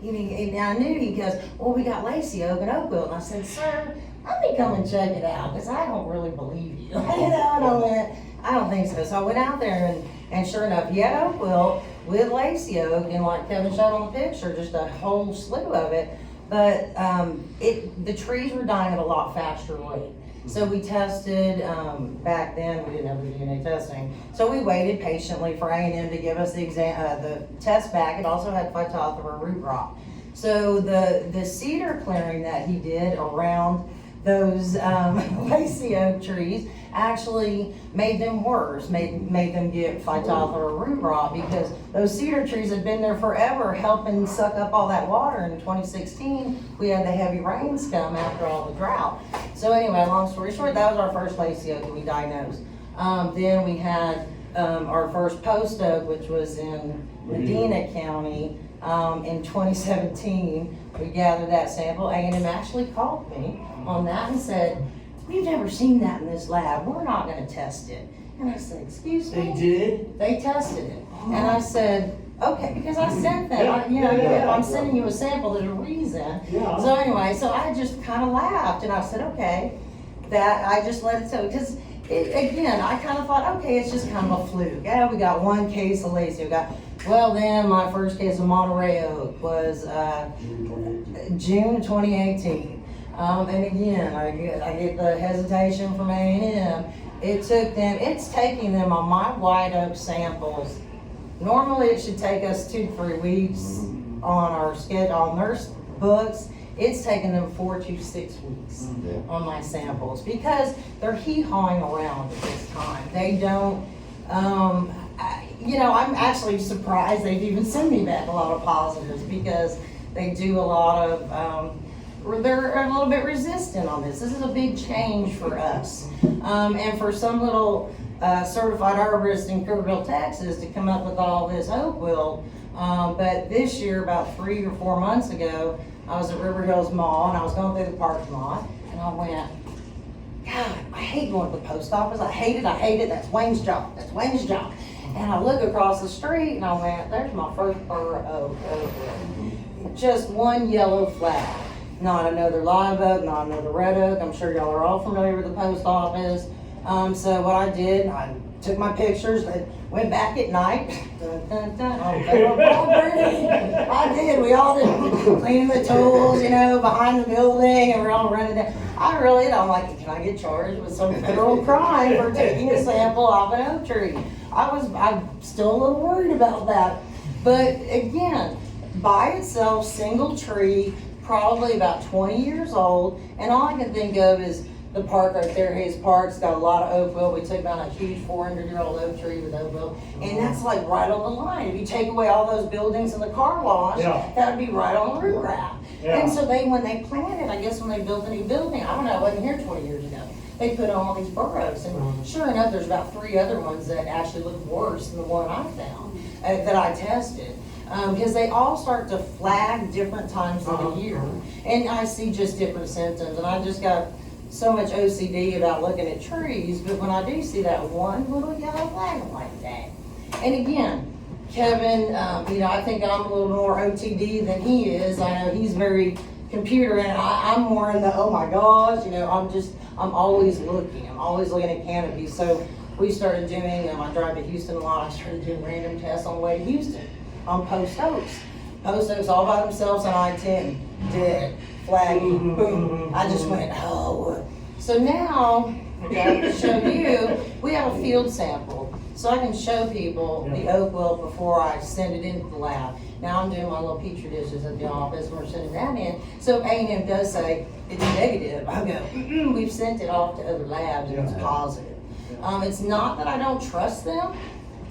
And I knew he goes, well, we got lacy oak and Oak Wilt. And I said, sir, let me come and check it out, because I don't really believe you. I don't think so. So I went out there, and sure enough, he had Oak Wilt with lacy oak, and like Kevin showed on the picture, just a whole slew of it. But the trees were dying at a lot faster rate. So we tested, back then we didn't have the DNA testing. So we waited patiently for A&M to give us the test back. It also had phytophthora root rot. So the cedar clearing that he did around those lacy oak trees actually made them worse, made them get phytophthora or root rot, because those cedar trees had been there forever helping suck up all that water. In 2016, we had the heavy rains come after all the drought. So anyway, long story short, that was our first lacy oak that we diagnosed. Then we had our first post oak, which was in Medina County in 2017. We gathered that sample. A&M actually called me on that and said, "We've never seen that in this lab. We're not going to test it." And I said, "Excuse me?" They did? They tested it. And I said, "Okay," because I sent them. If I'm sending you a sample, there's a reason. Yeah. So anyway, so I just kind of laughed and I said, "Okay," that I just let it go. Because again, I kind of thought, okay, it's just kind of a fluke. Yeah, we got one case of lacy. Well, then my first case of Monterey oak was June of 2018. And again, I get the hesitation from A&M. It's taking them on my white oak samples. Normally it should take us 2 to 3 weeks on our schedule, on their books. It's taken them 4 to 6 weeks on my samples because they're hee-hawing around at this time. They don't, I'm actually surprised they've even sent me back a lot of positives because they do a lot of, they're a little bit resistant on this. This is a big change for us. And for some little certified arborist in Kerrville, Texas to come up with all this oak wilt. But this year, about 3 or 4 months ago, I was at River Hills Mall and I was going through the parking lot and I went, "God, I hate going to the post office. I hate it. That's Wayne's job. And I look across the street and I went, there's my first burr of oak wilt. Just one yellow flag. Not another live oak, not another red oak. I'm sure y'all are all familiar with the post office. So what I did, I took my pictures, I went back at night. Dun, dun, dun. I did, we all did. Cleaning the tools, behind the building, and we're all running down. I'm like, can I get charged with some federal crime for taking a sample off an oak tree? I'm still a little worried about that. But again, by itself, single tree, probably about 20 years old, and all I can think of is the park right there, Hayes Park's got a lot of oak wilt. We took down a huge 400-year-old oak tree with oak wilt, and that's like right on the line. If you take away all those buildings and the car wash, that would be right on the root raft. And so when they planted, I guess when they built a new building, I don't know, I wasn't here 20 years ago, they put on all these burrows, and sure enough, there's about 3 other ones that actually look worse than the one I found, that I tested. Because they all start to flag different times of the year. And I see just different symptoms. And I just got so much OCD about looking at trees, but when I do see that one little yellow flag, I'm like, dang. And again, Kevin, I think I'm a little more OTD than he is. I know he's very computer, and I'm more in the, oh my gosh, I'm always looking. I'm always looking at canopies. So we started doing, I drive to Houston a lot, I started doing random tests on the way to Houston. On post oaks. Post oaks all by themselves on I-10, dead, flagging, boom. I just went, oh. So now, I can show you, we have a field sample. So I can show people the oak wilt before I send it into the lab. Now I'm doing my little petri dishes at the office and we're sending that in. So A&M does say it's negative. I go, we've sent it off to other labs and it's positive. It's not that I don't trust them.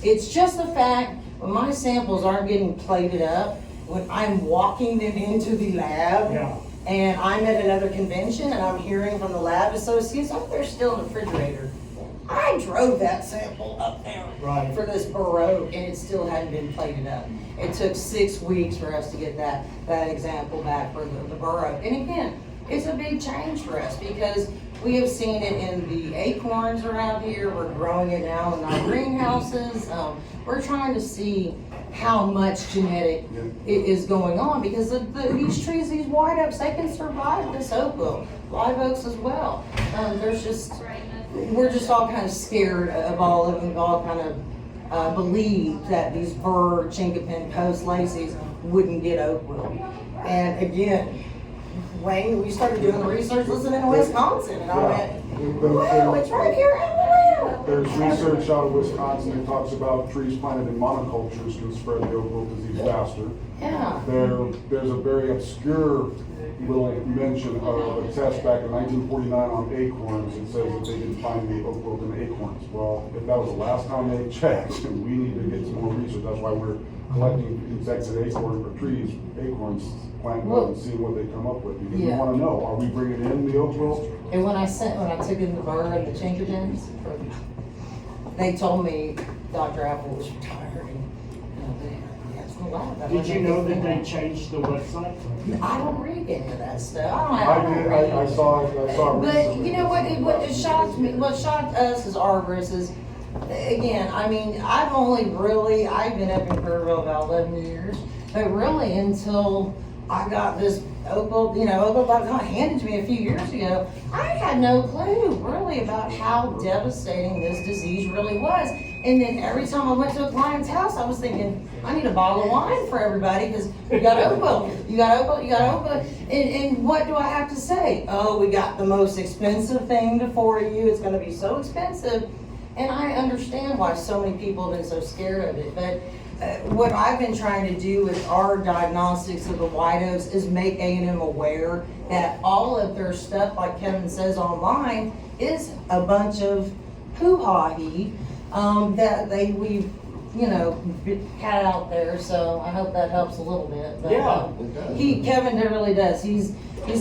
It's just the fact when my samples aren't getting plated up, when I'm walking them into the lab, and I'm at another convention and I'm hearing from the lab associates, oh, they're still in the refrigerator. I drove that sample up there for this burr oak and it still hadn't been plated up. It took 6 weeks for us to get that example back for the burr oak. And again, it's a big change for us because we have seen it in the acorns around here. We're growing it now in our greenhouses. We're trying to see how much genetic is going on because these trees, these white oaks, they can survive this oak wilt. Live oaks as well. We're just all kind of scared of all of them. All kind of believe that these burr, chinkapin, post lacies wouldn't get oak wilt. And again, Wayne, we started doing the research listening to Wisconsin, and I went, wow, it's right here in Atlanta. There's research out of Wisconsin that talks about trees planted in monocultures can spread the oak wilt disease faster. Yeah. There's a very obscure little mention of a test back in 1949 on acorns. It says that they didn't find the oak wilt in acorns. Well, if that was the last time they checked, we need to get some more research. That's why we're collecting insects and acorns for trees, acorns, planting them and seeing what they come up with. Because we Yeah. want to know, are we bringing in the oak wilt? And when I took in the burr and the Chinkertons, they told me Dr. Apple was retiring. That's the lab. Did you know that they changed the website? I don't read any of that stuff. I did, I saw it But recently. you know what shocked me, what shocked us as arborists is, again, I mean, I've been up in Kerrville about 11 years, but really until I got this Oak Wilt, got handed to me a few years ago, I had no clue really about how devastating this disease really was. And then every time I went to a client's house, I was thinking, I need a bottle of wine for everybody because you got Oak Wilt, you got Oak Wilt, you got Oak Wilt. And what do I have to say? Oh, we got the most expensive thing for you. It's going to be so expensive. And I understand why so many people have been so scared of it. But what I've been trying to do with our diagnostics of the white oaks is make A&M aware that all of their stuff, like Kevin says online, is a bunch of hoo-ha-hee that we've had out there. So I hope that helps a little bit. But, Yeah. Kevin really does. He's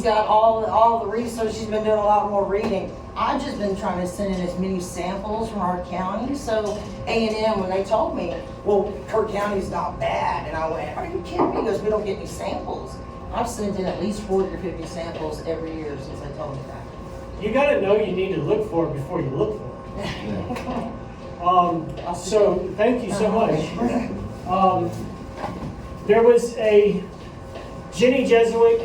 got all the research. He's been doing a lot more reading. I've just been trying to send in as many samples from our county. So A&M, when they told me, well, Kirk County's not bad, and I went, are you kidding me? He goes, we don't get any samples. I've sent in at least 40 or 50 samples every year since they told me that. You gotta know you need to look for it before you look for it. So thank you so much. There was a Jenny Jesuit,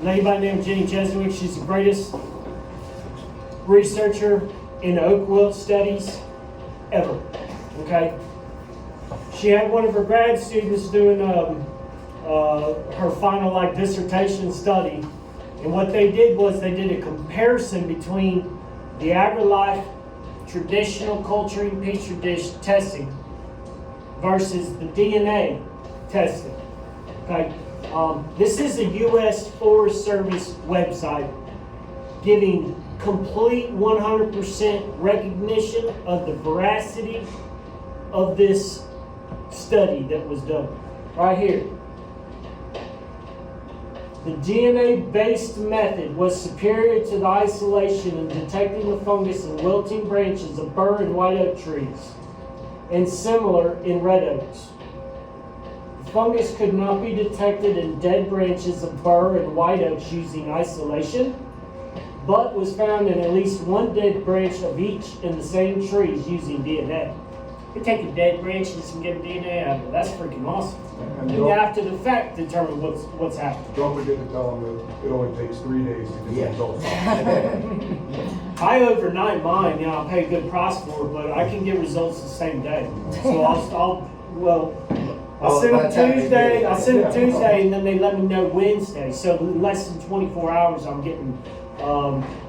a lady by the name of Jenny Jesuit. She's the greatest researcher in oak wilt studies ever. Okay, she had one of her grad students doing her final dissertation study, and what they did was they did a comparison between the AgriLife traditional culturing petri dish testing versus the DNA testing. Okay, this is a U.S. Forest Service website giving complete 100% recognition of the veracity of this study that was done. Right here. The DNA-based method was superior to the isolation in detecting the fungus in wilting branches of bur and white oak trees, and similar in red oaks. The fungus could not be detected in dead branches of bur and white oaks using isolation, but was found in at least one dead branch of each in the same trees using DNA. You're taking dead branches and getting DNA out of it. That's freaking awesome. And And after the fact, determine what's happening. don't forget to tell them that it only takes 3 days to get the results. I overnight mine, I pay a good price for it, but I can get results the same day. So I'll send them Tuesday, and then they let me know Wednesday. So in less than 24 hours, I'm getting.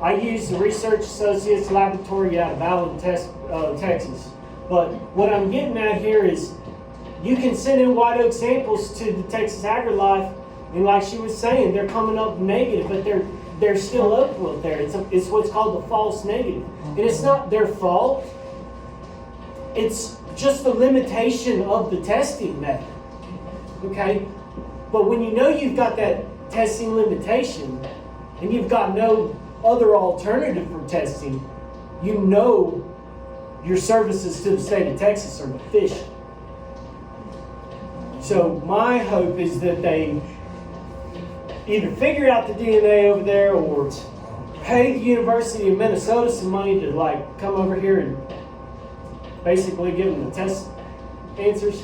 I use the Research Associates Laboratory out of Allen, Texas. But what I'm getting at here is you can send in white oak samples to the Texas AgriLife, and like she was saying, they're coming up negative, but they're still oak wilt there. It's what's called the false negative. And it's not their fault. It's just the limitation of the testing method. Okay? But when you know you've got that testing limitation and you've got no other alternative for testing, you know your services to the state of Texas are deficient. So my hope is that they either figure out the DNA over there or pay the University of Minnesota some money to come over here and basically give them the test answers.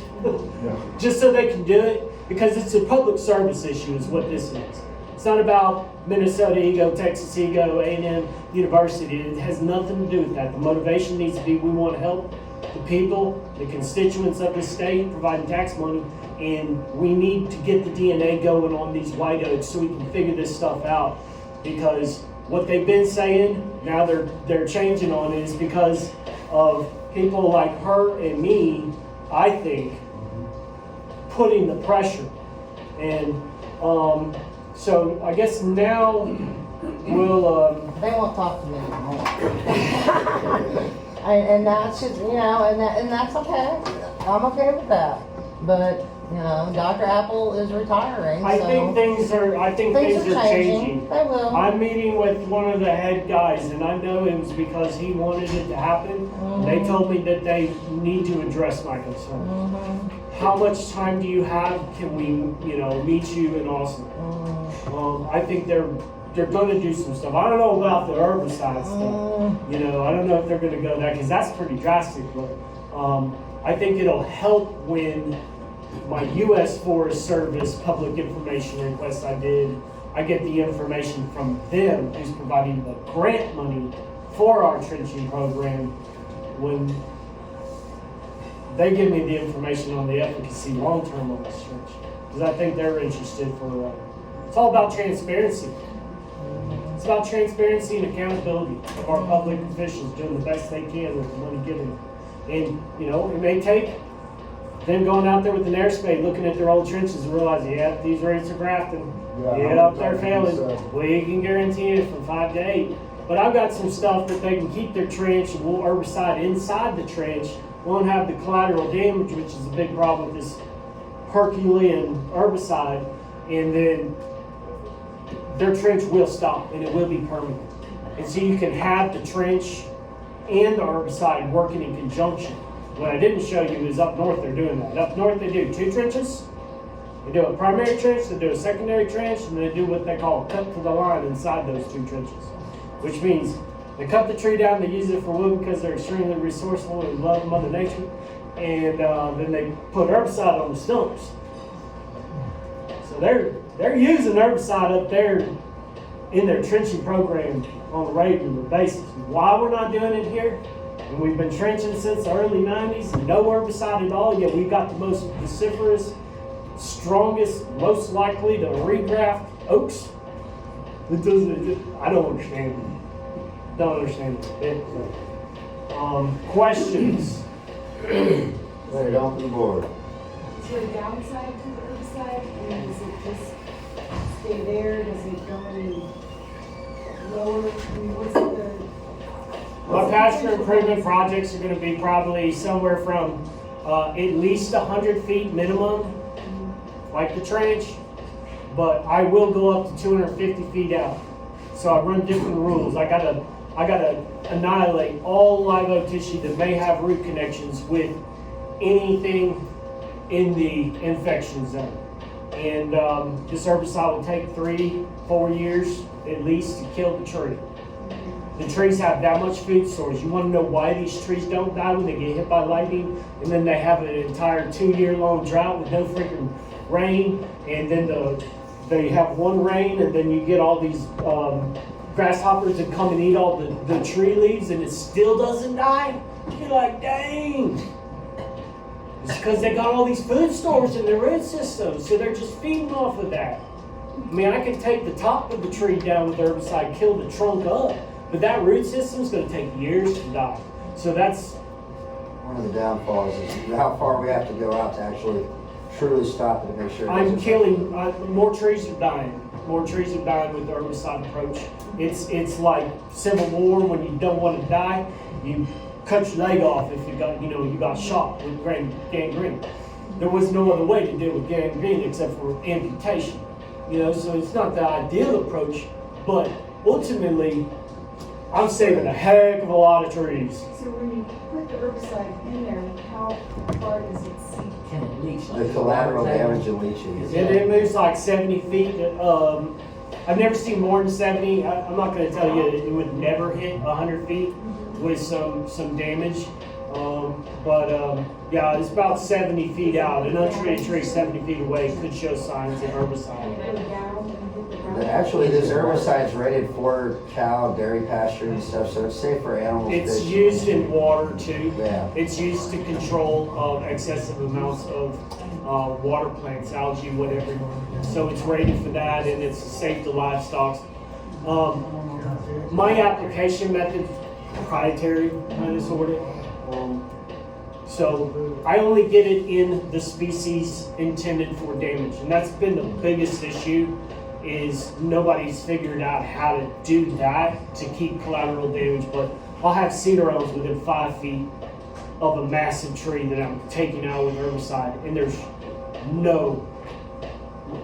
Just so they can do it, because it's a public service issue is what this is. It's not about Minnesota ego, Texas ego, A&M University. It has nothing to do with that. The motivation needs to be we want to help the people, the constituents of the state, providing tax money, and we need to get the DNA going on these white oaks so we can figure this stuff out. Because what they've been saying, now they're changing on it, is because of people like her and me, I think, putting the pressure And so I guess now we'll, They won't talk to me anymore. And that's just, you know, and that's okay. I'm okay with that. But, you know, Dr. Apple is retiring, I so think things are changing. They will. I'm meeting with one of the head guys, and I know it was because he wanted it to happen. They told me that they need to address my concern. How much time do you have? Can we, you know, meet you in Austin? I think they're gonna do some stuff. I don't know about the herbicide stuff. You know, I don't know if they're gonna go there, because that's pretty drastic, but I think it'll help when my U.S. Forest Service public information request I get the information from them, who's providing the grant money for our trenching program. When they give me the information on the efficacy long-term on this trench, because I think they're interested for, it's all about transparency. It's about transparency and accountability of our public officials doing the best they can with the money given. And, you know, it may take them going out there with an air spade, looking at their old trenches and realizing, yeah, these rates are grafting. Yeah, up there failing. We can guarantee it from 5 to 8. But I've got some stuff that they can keep their trench and we'll herbicide inside the trench. Won't have the collateral damage, which is a big problem with this Herculean herbicide. And then their trench will stop and it will be permanent. And so you can have the trench and the herbicide working in conjunction. What I didn't show you is up north they're doing that. Up north they do 2 trenches. They do a primary trench, they do a secondary trench, and they do what they call a cut to the line inside those 2 trenches. Which means they cut the tree down, they use it for wood because they're extremely resourceful and love Mother Nature. And then they put herbicide on the stumps. So they're using herbicide up there in their trenching program on a regular basis. Why we're not doing it here? And we've been trenching since the early 90s, no herbicide at all, yet we've got the most vociferous, strongest, most likely to regraft oaks. It doesn't, I don't understand it. Don't understand it. Questions? Let it open the board. Is there a downside to the herbicide? And does it just stay there? Does it go any lower? I mean, what's the? My pasture improvement projects are going to be probably somewhere from at least 100 feet minimum, like the trench, but I will go up to 250 feet out. So I run different rules. I gotta annihilate all live oak tissue that may have root connections with anything in the infection zone. And this herbicide will take 3-4 years at least to kill the tree. The trees have that much food storage. You want to know why these trees don't die when they get hit by lightning, and then they have an entire 2-year-long drought with no freaking rain, and then they have one rain, and then you get all these grasshoppers that come and eat all the tree leaves, and it still doesn't die? You're like, dang. It's because they got all these food stores in their root system, so they're just feeding off of that. I mean, I can take the top of the tree down with herbicide, kill the trunk up, but that root system is going to take years to die. So that's One of the downfalls is how far we have to go out to actually truly stop it and make sure. it I'm doesn't- killing, more trees are dying. More trees are dying with the herbicide approach. It's like Civil War when you don't want to die, you cut your leg off if you got shot with gangrene. There was no other way to deal with gangrene except for amputation. So it's not the ideal approach, but ultimately, I'm saving a heck of a lot of trees. So when you put the herbicide in there, how far does it seep? Can it leach? The collateral damage and leaching. It moves like 70 feet. I've never seen more than 70. I'm not going to tell you it would never hit 100 feet with some damage. Yeah, it's about 70 feet out. An untreated tree 70 feet away could show signs of herbicide. Go down and hit the ground? Actually, this herbicide's rated for cow, dairy pasture and stuff, so it's safe for animals. It's fish. used in water too. Yeah. It's used to control excessive amounts of water plants, algae, whatever. So it's rated for that, and it's safe to livestock. My application method, proprietary kind of sort of. So I only get it in the species intended for damage, and that's been the biggest issue, is nobody's figured out how to do that to keep collateral damage. But I'll have cedar elms within 5 feet of a massive tree that I'm taking out with herbicide, and there's no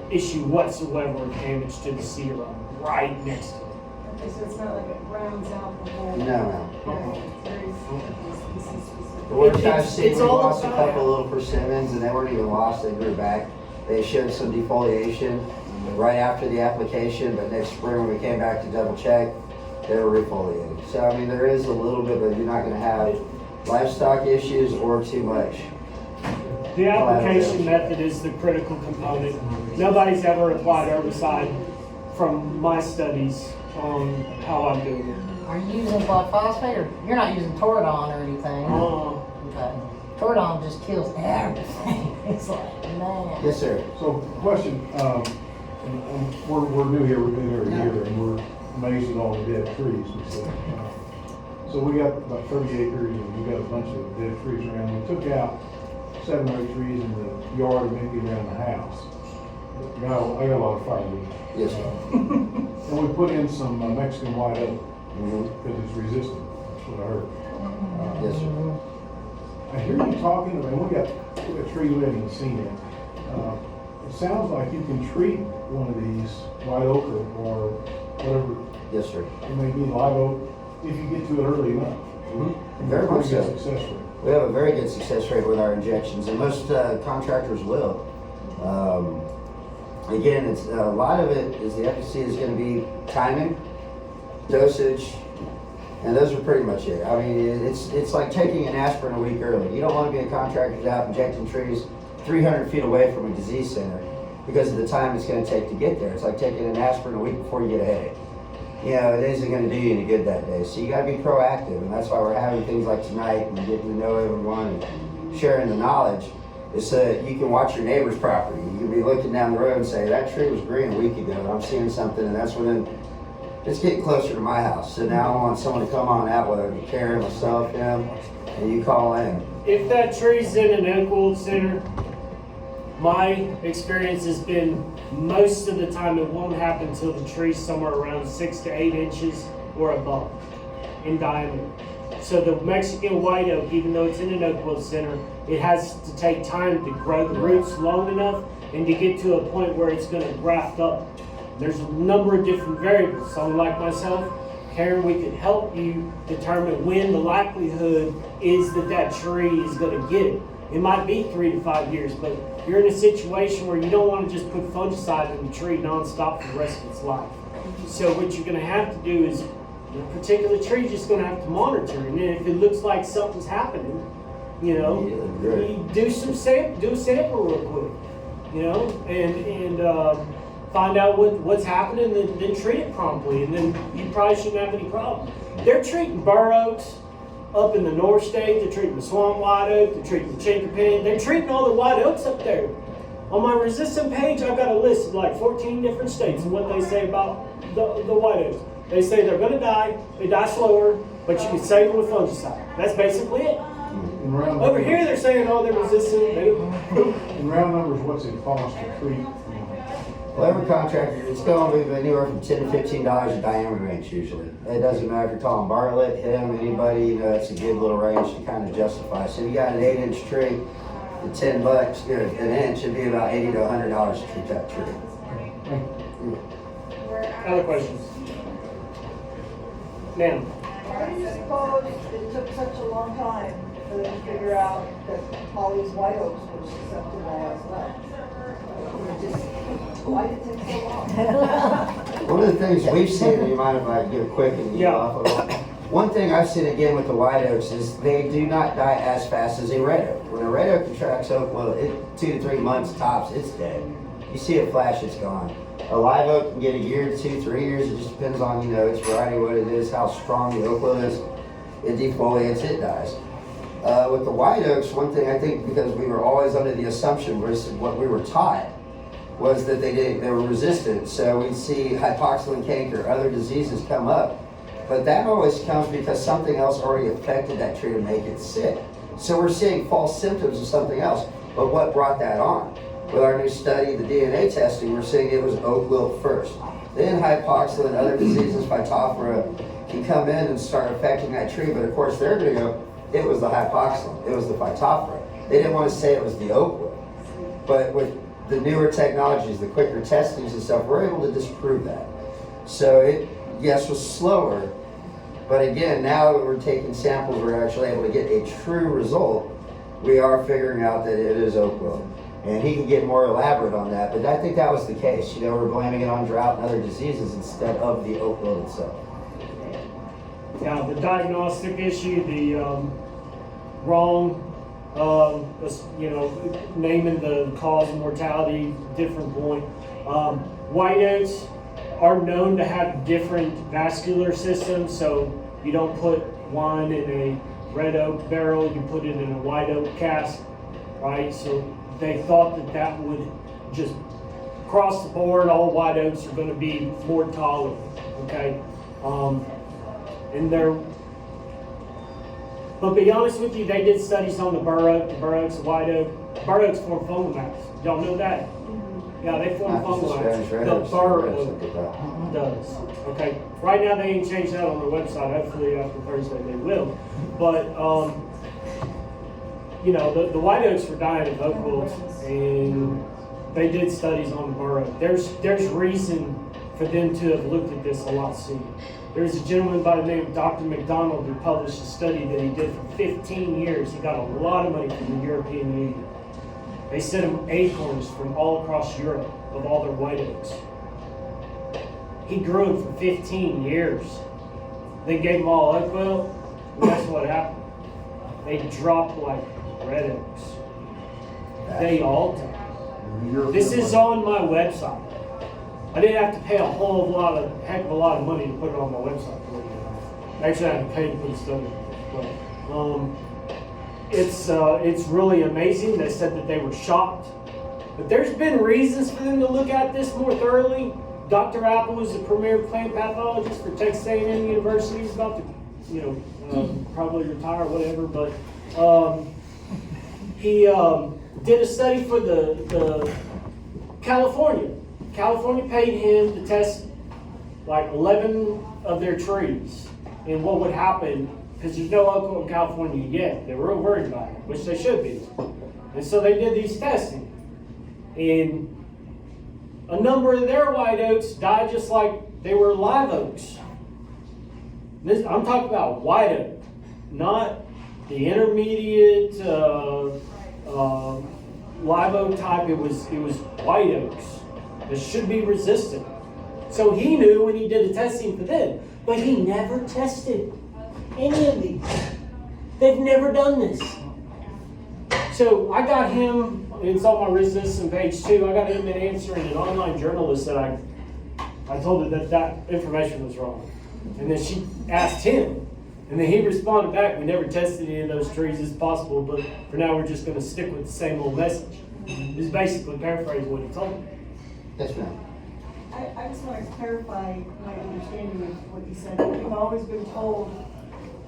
issue whatsoever of damage to the cedar elm right next to it. Okay, so it's not like it rounds out the whole. No. Okay, it's very species specific. The worst I've It's- seen, it's we all lost a about- couple little persimmons, and they weren't even lost, they grew back. They showed some defoliation right after the application, but next spring when we came back to double check, they were refoliated. So, I mean, there is a little bit, but you're not gonna have livestock issues or too much. The application method is the critical component. Nobody's ever applied herbicide from my studies on how I'm doing it. Are you using glyphosate, or you're not using Toradon or anything? Okay. Toradon just kills everything. It's like, man. Yes, sir. So, question, we're new here, we've been here a year, and we're amazed at all the dead trees. We said, so we got about 30 acres, and we got a bunch of dead trees around. We took out 7 or 8 trees in the yard, maybe around the house. I got a lot of firewood. Yes, sir. And we put in some Mexican white oak, Mhm. because it's resistant, that's what I heard. Yes, sir. I hear you talking, I mean, we got trees we haven't even seen it. It sounds like you can treat one of these white oak or whatever, Yes, sir. it may be live oak, if you get to it early enough. Very much Pretty good so. success rate. We have a very good success rate with our injections, and most contractors will. Again, it's a lot of it is the efficacy is going to be timing, dosage, and those are pretty much it. I mean, it's like taking an aspirin a week early. You don't want to be a contractor who's out injecting trees 300 feet away from a disease center because of the time it's going to take to get there. It's like taking an aspirin a week before you get a headache. You know, it isn't going to do you any good that day. So you got to be proactive, and that's why we're having things like tonight and getting to know everyone and sharing the knowledge. Is so that you can watch your neighbor's property. You can be looking down the road and say, that tree was green a week ago, and I'm seeing something, and that's when it's getting closer to my house. So now I want someone to come on out, whether it be Karen, myself, him, and you call in. If that tree's in an Oak Wilt Center, my experience has been most of the time it won't happen until the tree's somewhere around 6 to 8 inches or above in diameter. So the Mexican white oak, even though it's in an Oak Wilt Center, it has to take time to grow the roots long enough and to get to a point where it's going to graft up. There's a number of different variables. Someone like myself, Karen, we could help you determine when the likelihood is that that tree is going to get it. It might be 3 to 5 years, but you're in a situation where you don't want to just put fungicide in the tree nonstop for the rest of its life. So what you're going to have to do is, a particular tree, you're just going to have to monitor, and then if it looks like something's happening, you know, you do a sample real quick, you know, and find out what's happening, and then treat it promptly, and then you probably shouldn't have any problem. They're treating bur oaks up in the North State. They're treating the swamp white oak. They're treating the chinkapin. They're treating all the white oaks up there. On my resistant page, I've got a list of like 14 different states and what they say about the white oaks. They say they're going to die. They die slower, but you can save them with fungicide. That's basically it. In round Over numbers- here, they're saying, oh, they're resistant. In round numbers, what's it cost to treat? Well, every contractor, it's going to be anywhere from $10 to $15 a diameter range usually. It doesn't matter if you're talking Bartlett, him, anybody, you know, it's a good little range to kind of justify. So if you got an 8-inch tree, the $10, you know, an inch should be about $80 to $100 to treat that tree. Other questions? Ma'am? Why do you suppose it took such a long time for them to figure out that all these white oaks were susceptible as well? Why did it take so long? One of the things we've seen, and you mind if I give a quick and get Yeah. off of it? One thing I've seen again with the white oaks is they do not die as fast as a red oak. When a red oak attracts oak, well, 2 to 3 months tops, it's dead. You see it flash, it's gone. A live oak can get a year, 2, 3 years. It just depends on, you know, its variety, what it is, how strong the oak will is. It defoliates, it dies. With the white oaks, one thing I think, because we were always under the assumption, was what we were taught, was that they were resistant. So we'd see hypoxylin canker, other diseases come up. But that always comes because something else already affected that tree to make it sick. So we're seeing false symptoms of something else. But what brought that on? With our new study, the DNA testing, we're seeing it was oak wilt first. Then hypoxia and other diseases, Phytophthora, can come in and start affecting that tree. But of course, they're going to go, it was the hypoxia, it was the Phytophthora. They didn't want to say it was the oak wilt. But with the newer technologies, the quicker testings and stuff, we're able to disprove that. So it, yes, was slower. But again, now that we're taking samples, we're actually able to get a true result. We are figuring out that it is oak wilt. And he can get more elaborate on that, but I think that was the case. You know, we're blaming it on drought and other diseases instead of the oak wilt itself. Now, the diagnostic issue, the wrong, naming the cause of mortality, different point. White oaks are known to have different vascular systems, so you don't put one in a red oak barrel, you put it in a white oak cask, right? So they thought that that would just across the board, all white oaks are going to be more tolerant, okay? And but to be honest with you, they did studies on the bur oaks, the white oak. Bur oaks form fungal mats. Y'all know that? Yeah, they form fungal mats. The bur oak does. Okay. Right now, they ain't changed that on their website. Hopefully, after Thursday, they will. But the white oaks were dying of oak wilt, and they did studies on the bur oak. There's reason for them to have looked at this a lot sooner. There's a gentleman by the name of Dr. McDonald who published a study that he did for 15 years. He got a lot of money from the European Union. They sent him acorns from all across Europe of all their white oaks. He grew them for 15 years. They gave them all oak wilt, and guess what happened? They dropped like red oaks. They all died. This is on my website. I didn't have to pay a heck of a lot of money to put it on my website. Actually, I had to pay to put the study. But it's really amazing. They said that they were shocked, but there's been reasons for them to look at this more thoroughly. Dr. Apple is the premier plant pathologist for Texas A&M University. He's about to, probably retire or whatever. But he did a study for the California. California paid him to test like 11 of their trees and what would happen, because there's no oak wilt in California yet. They were real worried about it, which they should be. And so they did these testing. And a number of their white oaks died just like they were live oaks. I'm talking about white oak, not the intermediate live oak type. It was white oaks. That should be resistant. So he knew when he did the testing for them, but he never tested any of these. They've never done this. So I got him, it's on my resistance page too, I got him an answer in an online journalist that I told her that information was wrong. And then she asked him, and then he responded back, we never tested any of those trees, it's possible, but for now we're just going to stick with the same old message. This is basically paraphrasing what he told me. Yes, ma'am. I just want to clarify my understanding of what you said. We've always been told,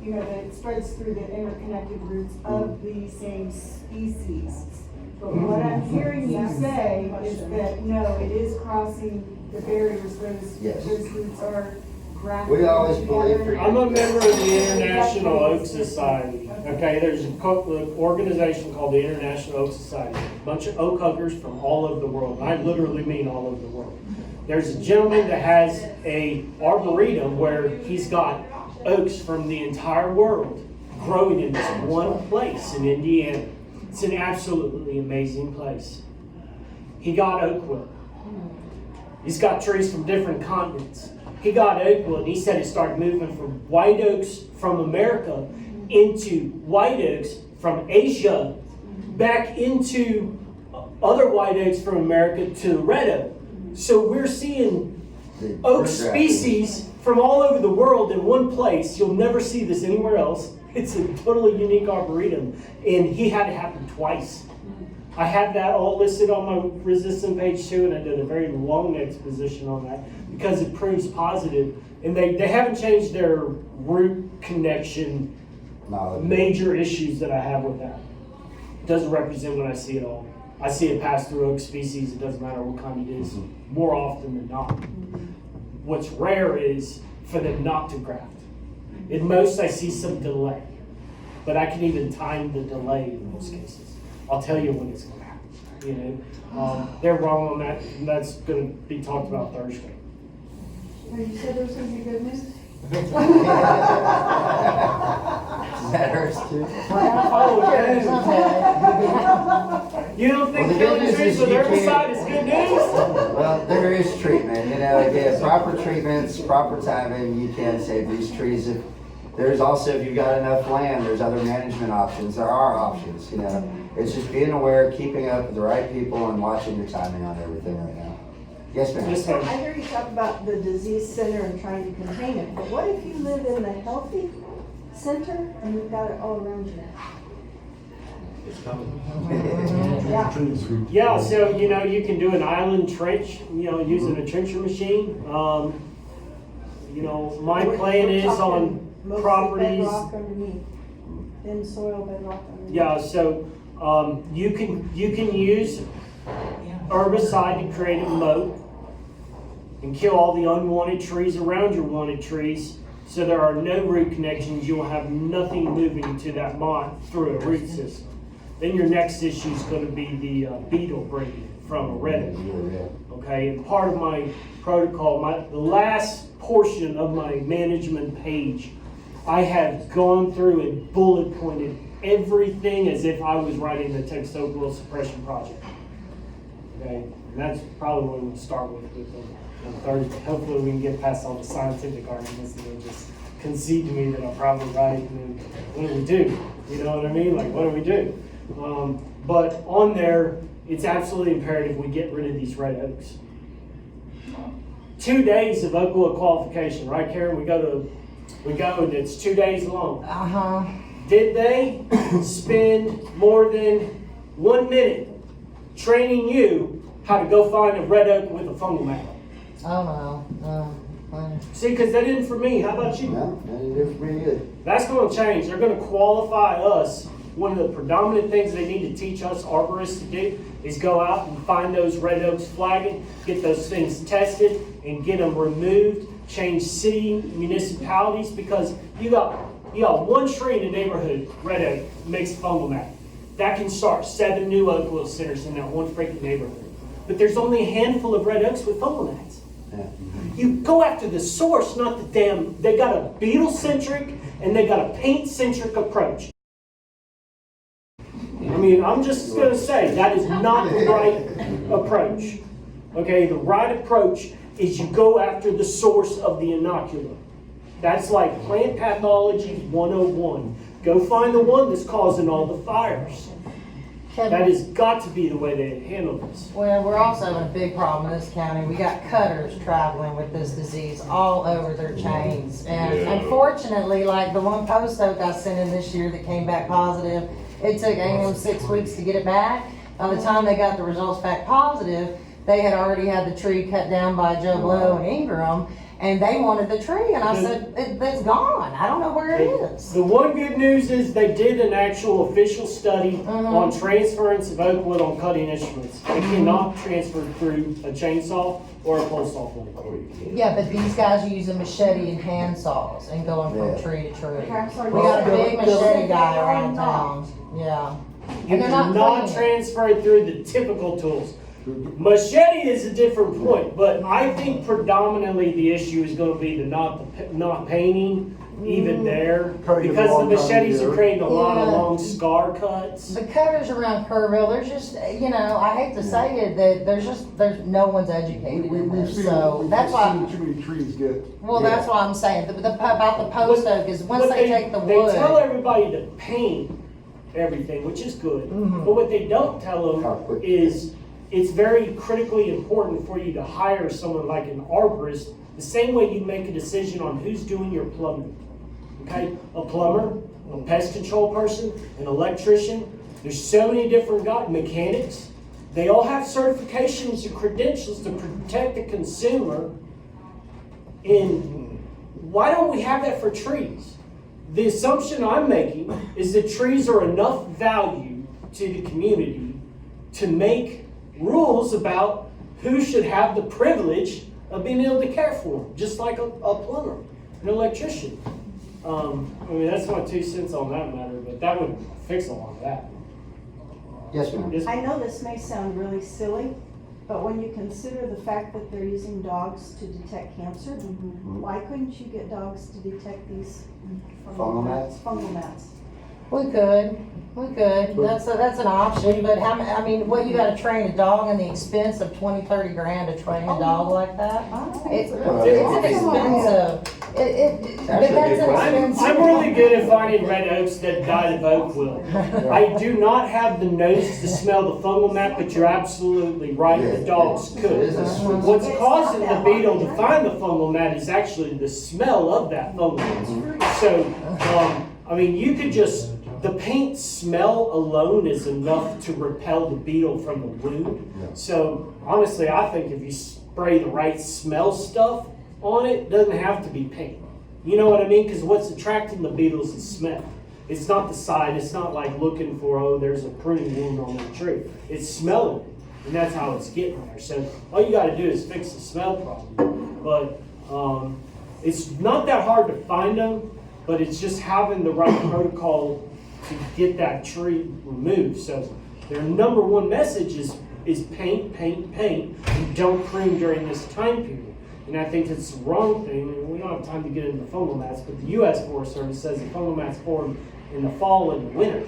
that it spreads through the interconnected roots of the same species. But what I'm hearing you say is that, no, it is crossing the barriers. Those roots are grafted. We always believe. I'm a member of the International Oak Society. Okay, there's an organization called the International Oak Society. A bunch of oak huggers from all over the world. And I literally mean all over the world. There's a gentleman that has a arboretum where he's got oaks from the entire world growing in this one place in Indiana. It's an absolutely amazing place. He got oak wilt. He's got trees from different continents. He got oak wilt, and he said it started moving from white oaks from America into white oaks from Asia, back into other white oaks from America to red oak. So we're seeing oak species from all over the world in one place. You'll never see this anywhere else. It's a totally unique arboretum, and he had it happen twice. I have that all listed on my resistant page too, and I did a very long exposition on that because it proves positive. And they haven't changed their root connection No. major issues that I have with that. Doesn't represent what I see at all. I see a pass-through oak species, it doesn't matter what kind it is, more often than not. What's rare is for them not to graft. At most, I see some delay, but I can even time the delay in most cases. I'll tell you when it's gonna happen, you know? They're wrong on that, and that's gonna be talked about Thursday. Well, you said there was gonna be good news? That hurts too. You don't think Well, the good killing news trees is with you herbicide can't- is good news? Well, there is treatment, you know, again, proper treatments, proper timing, you can save these trees. There's also, if you've got enough land, there's other management options, there are options, you know. It's just being aware, keeping up with the right people and watching your timing on everything right now. Yes, ma'am? Yes, I ma'am. hear you talk about the disease center and trying to contain it, but what if you live in the healthy center and you've got it all around you? It's coming. Yeah. Yeah, so, you know, you can do an island trench, you know, using a trencher machine. You know, my plan is on Mostly properties. bedrock underneath, thin soil bedrock underneath. Yeah, so, you can use herbicide to create a moat and kill all the unwanted trees around your wanted trees, so there are no root connections. You will have nothing moving to that motte through a root system. Then your next issue is going to be the beetle breeding from a red oak. Okay, and part of my protocol, the last portion of my management page, I have gone through and bullet pointed everything as if I was writing the Texas Oak Wilt Suppression Project. Okay, and that's probably what we'll start with on Thursday. Hopefully we can get past all the scientific arguments and then just concede to me that I'm probably right, and then what do we do? You know what I mean? Like, what do we do? But on there, it's absolutely imperative we get rid of these red oaks. 2 days of Oak Wilt qualification, right, Karen? We go and it's 2 days long. Uh-huh. Did they spend more than 1 minute training you how to go find a red oak with a fungal mat? Oh, no. See, because that didn't for me. How about you? No, that didn't do for me either. That's going to change. They're going to qualify us. One of the predominant things they need to teach us arborists to do is go out and find those red oaks flagged, get those things tested, and get them removed. Change city municipalities, because you got one tree in the neighborhood, red oak, makes a fungal mat. That can start 7 new Oak Wilt centers in that one freaking neighborhood. But there's only a handful of red oaks with fungal mats. Yeah. You go after the source, not the damn. They got a beetle-centric and they got a paint-centric approach. I mean, I'm just going to say that is not the right approach. Okay, the right approach is you go after the source of the inoculant. That's like plant pathology 101. Go find the one that's causing all the fires. That has got to be the way they handle this. Well, we're also having a big problem in this county. We got cutters traveling with this disease all over their chains. And unfortunately, like the one post oak I sent in this year that came back positive, it took A&M 6 weeks to get it back. By the time they got the results back positive, they had already had the tree cut down by Joe Blow and Ingram, and they wanted the tree. And I said, it's gone. I don't know where it is. The one good news is they did an actual official study on transference of oak wood on cutting instruments. It cannot transfer through a chainsaw or a pole saw blade. Yeah, but these guys are using machete and hand saws and going from tree to tree. Okay, I'm sorry. We got a big machete guy They are around not. town. Yeah. You And they're not cannot cleaning. transfer it through the typical tools. Machete is a different point, but I think predominantly the issue is going to be the not painting even there, Cutting it a because the long time machetes are here. creating a lot of Yeah. long scar cuts. The cutters around Kerrville, there's just, you know, I hate to say it, that there's no one's educated in We've this. seen, So we've that's why, seen too many trees get. well, that's why I'm saying, about the post oak is once What they take the wood. They tell everybody to paint everything, which is good, but what they don't tell How them quick. is it's very critically important for you to hire someone like an arborist, the same way you make a decision on who's doing your plumbing. Okay, a plumber, a pest control person, an electrician. There's so many different guys, mechanics. They all have certifications and credentials to protect the consumer. And why don't we have that for trees? the assumption I'm making is that trees are enough value to the community to make rules about who should have the privilege of being able to care for them, just like a plumber, an electrician. I mean, that's my 2 cents on that matter, but that would fix a lot of that. Yes, ma'am. Yes, I know this may sound really silly, but when you consider the fact that they're using dogs to detect cancer, why couldn't you get dogs to detect these Fungal mats? Fungal mats. We could. That's an option, but I mean, what, you gotta train a dog and the expense of 20, 30 grand to train a dog like that? It's an expensive, but that's an expensive. I'm really good at finding red oaks that died of oak wilt. I do not have the nose to smell the fungal mat, but you're absolutely right, the dogs could. What's causing the beetle to find the fungal mat is actually the smell of that fungal mat. So, I mean, you could just, the paint smell alone is enough to repel the beetle from the wound. So honestly, I think if you spray the right smell stuff on it, it doesn't have to be paint. You know what I mean? Because what's attracting the beetles is smell. It's not the side. It's not like looking for, oh, there's a pruning wound on the tree. It's smelling it, and that's how it's getting there. So all you got to do is fix the smell problem. But it's not that hard to find them, but it's just having the right protocol to get that tree removed. So their number one message is paint, paint, paint, and don't prune during this time period. And I think it's the wrong thing, and we don't have time to get into the fungal mats, but the U.S. Forest Service says the fungal mats form in the fall and the winter.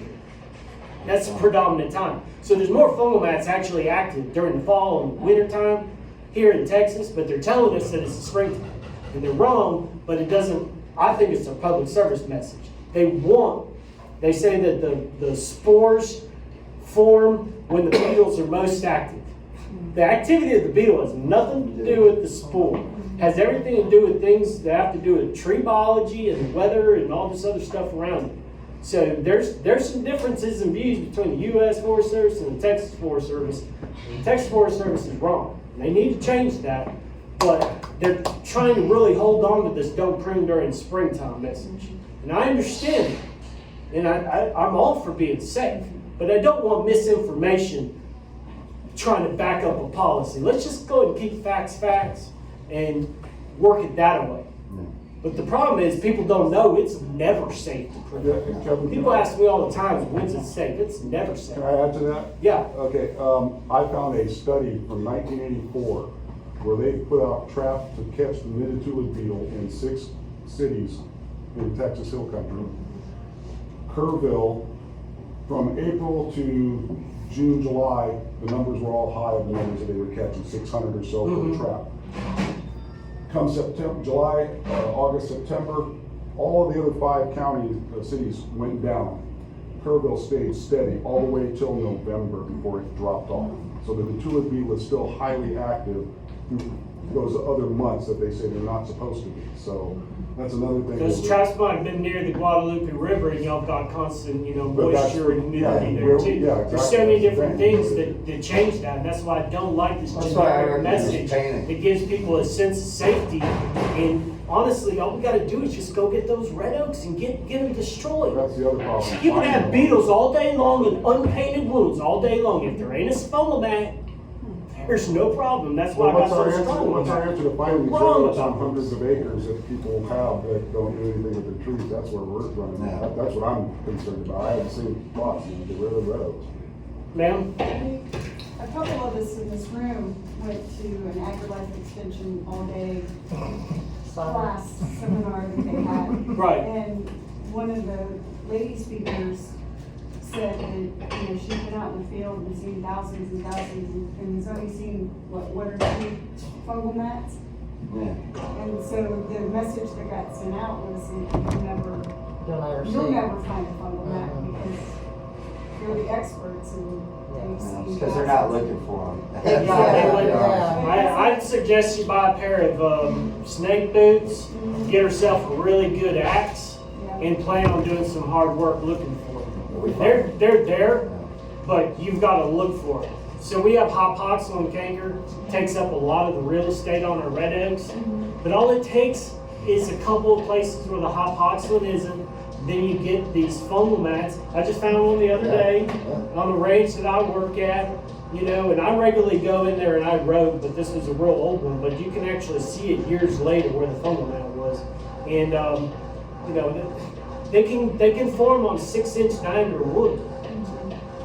That's the predominant time. So there's more fungal mats actually active during the fall and winter time here in Texas, but they're telling us that it's the springtime. And they're wrong, but it doesn't, I think it's a public service message. They say that the spores form when the beetles are most active. The activity of the beetle has nothing to do with the spore. It has everything to do with things that have to do with tree biology and weather and all this other stuff around it. So there's some differences in views between the U.S. Forest Service and the Texas Forest Service. The Texas Forest Service is wrong. They need to change that, but they're trying to really hold on to this don't prune during springtime message. And I understand it. And I'm all for being safe, but I don't want misinformation trying to back up a policy. Let's just go ahead and keep facts, and work it that way. But the problem is people don't know it's never safe to prune. People ask me all the time, when's it safe? It's never safe. Can I add to that? Yeah. Okay, I found a study from 1984 where they put out traps to catch the knitted tulip beetle in 6 cities in Texas Hill Country. Kerrville, from April to June, July, the numbers were all high of the numbers that they were catching, 600 or so per trap. Come September, July, August, September, all of the other 5 county cities went down. Kerrville stayed steady all the way till November before it dropped off. So that the tulip beetle is still highly active through those other months that they say they're not supposed to be. So that's another thing. Those traps might have been near the Guadalupe River, and y'all got constant, But that's- moisture and humidity yeah, there well, too. yeah, There's so exactly. many different That's things the that change that, and that's why I don't like this That's why I generic recommend message. painting. It gives people a sense of safety, and honestly, all we gotta do is just go get those red oaks and get them destroyed. That's the other problem. You can have beetles all day long and unpainted wounds all day long. If there ain't a fungal mat, there's no problem. That's why Well, I got so strong what's on our that. answer to finding these Wrong roads on about hundreds of acres that people have that don't do anything with their trees? That's where we're running. Yeah. That's what I'm concerned about. I haven't seen lots, get rid of the red oaks. Ma'am? A couple of us in this room went to an AgriLife Extension all-day class seminar that they had. Right. And one of the lady speakers said that, she's been out in the field and seen thousands and thousands and has only seen, one or 2 fungal mats. Yeah. And so the message that got sent out was that You'll you'll never see. never find a fungal mat because you're the experts and they've seen. Because they're not looking for them. Yeah. I'd suggest you buy a pair of snake boots, get herself a really good axe, and plan on doing some hard work looking for them. They're there, but you've got to look for them. So we have hop-poxel and canker, takes up a lot of the real estate on our red oaks, but all it takes is a couple of places where the hop-poxel isn't, then you get these fungal mats. I just found one the other day on the range that I work at, you know, and I regularly go in there and I rogue, but this was a real old one, but you can actually see it years later where the fungal mat was. And, you know, they can form on 6-inch diameter wood.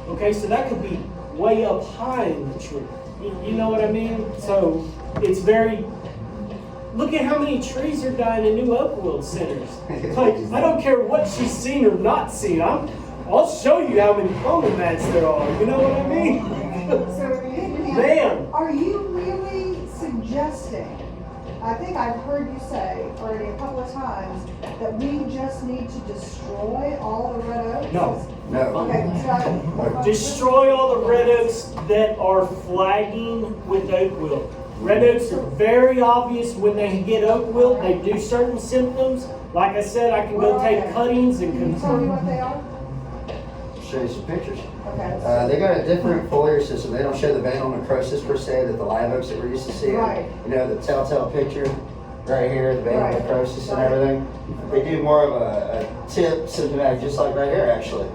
Okay, so that could be way up high in the tree. You know what I mean? So it's very, look at how many trees are dying in new Oak Wilt centers. Like, I don't care what she's seen or not seen. I'll show you how many fungal mats there are. You know what I mean? Man. Are you really suggesting, I think I've heard you say already a couple of times, that we just need to destroy all the red oaks? No. No. Okay, so Destroy all the red oaks that are flagging with oak wilt. Red oaks are very obvious when they get oak wilt. They do certain symptoms. Like I said, I can go take cuttings and Can you tell me what they are? Show you some pictures. Okay. They got a different foliar system. They don't show the veinal necrosis per se that the live oaks that we're used to seeing. Right. You know, the telltale picture right here, the veinal Right. necrosis and Right. everything. They do more of a tip symptomatic, just like right here actually.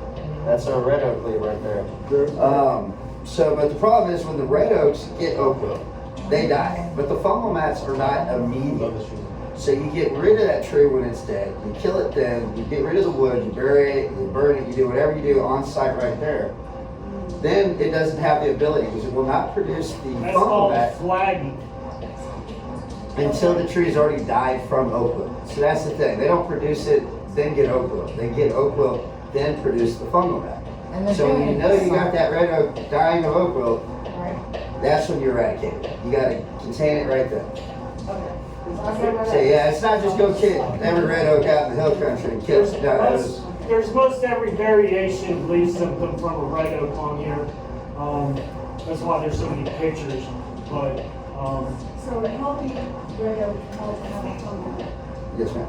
That's our red oak leaf right there. But the problem is when the red oaks get oak wilt, they die. But the fungal mats are not immediate. So you get rid of that tree when it's dead. You kill it then. You get rid of the wood. You bury it. You burn it. You do whatever you do on site right there. Then it doesn't have the ability because it will not produce the that's fungal called mat flagging. until the tree's already died from oak wilt. So that's the thing. They don't produce it, then get oak wilt. They get oak wilt, then produce the fungal mat. And they're So when doing you it know this you got summer. that red oak dying of oak wilt, Right. that's when you eradicate it. You got to contain it right there. Okay. I've never So yeah, it's not just go kill every red oak out in the hill country and kill it. No, that was, There's most every variation of leaf symptom from a red oak on here. That's why there's so many pictures. But So a healthy red oak won't have a fungal. yes ma'am.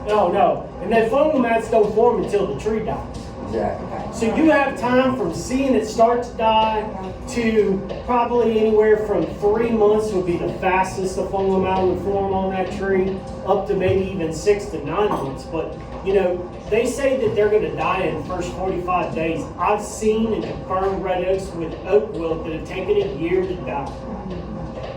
no, and that fungal mats don't form until the tree dies. Exactly. So you have time from seeing it start to die to probably anywhere from 3 months would be the fastest the fungal mat would form on that tree, up to maybe even 6 to 9 months. But you know, they say that they're going to die in the first 45 days. I've seen and confirmed red oaks with oak wilt that have taken a year to die.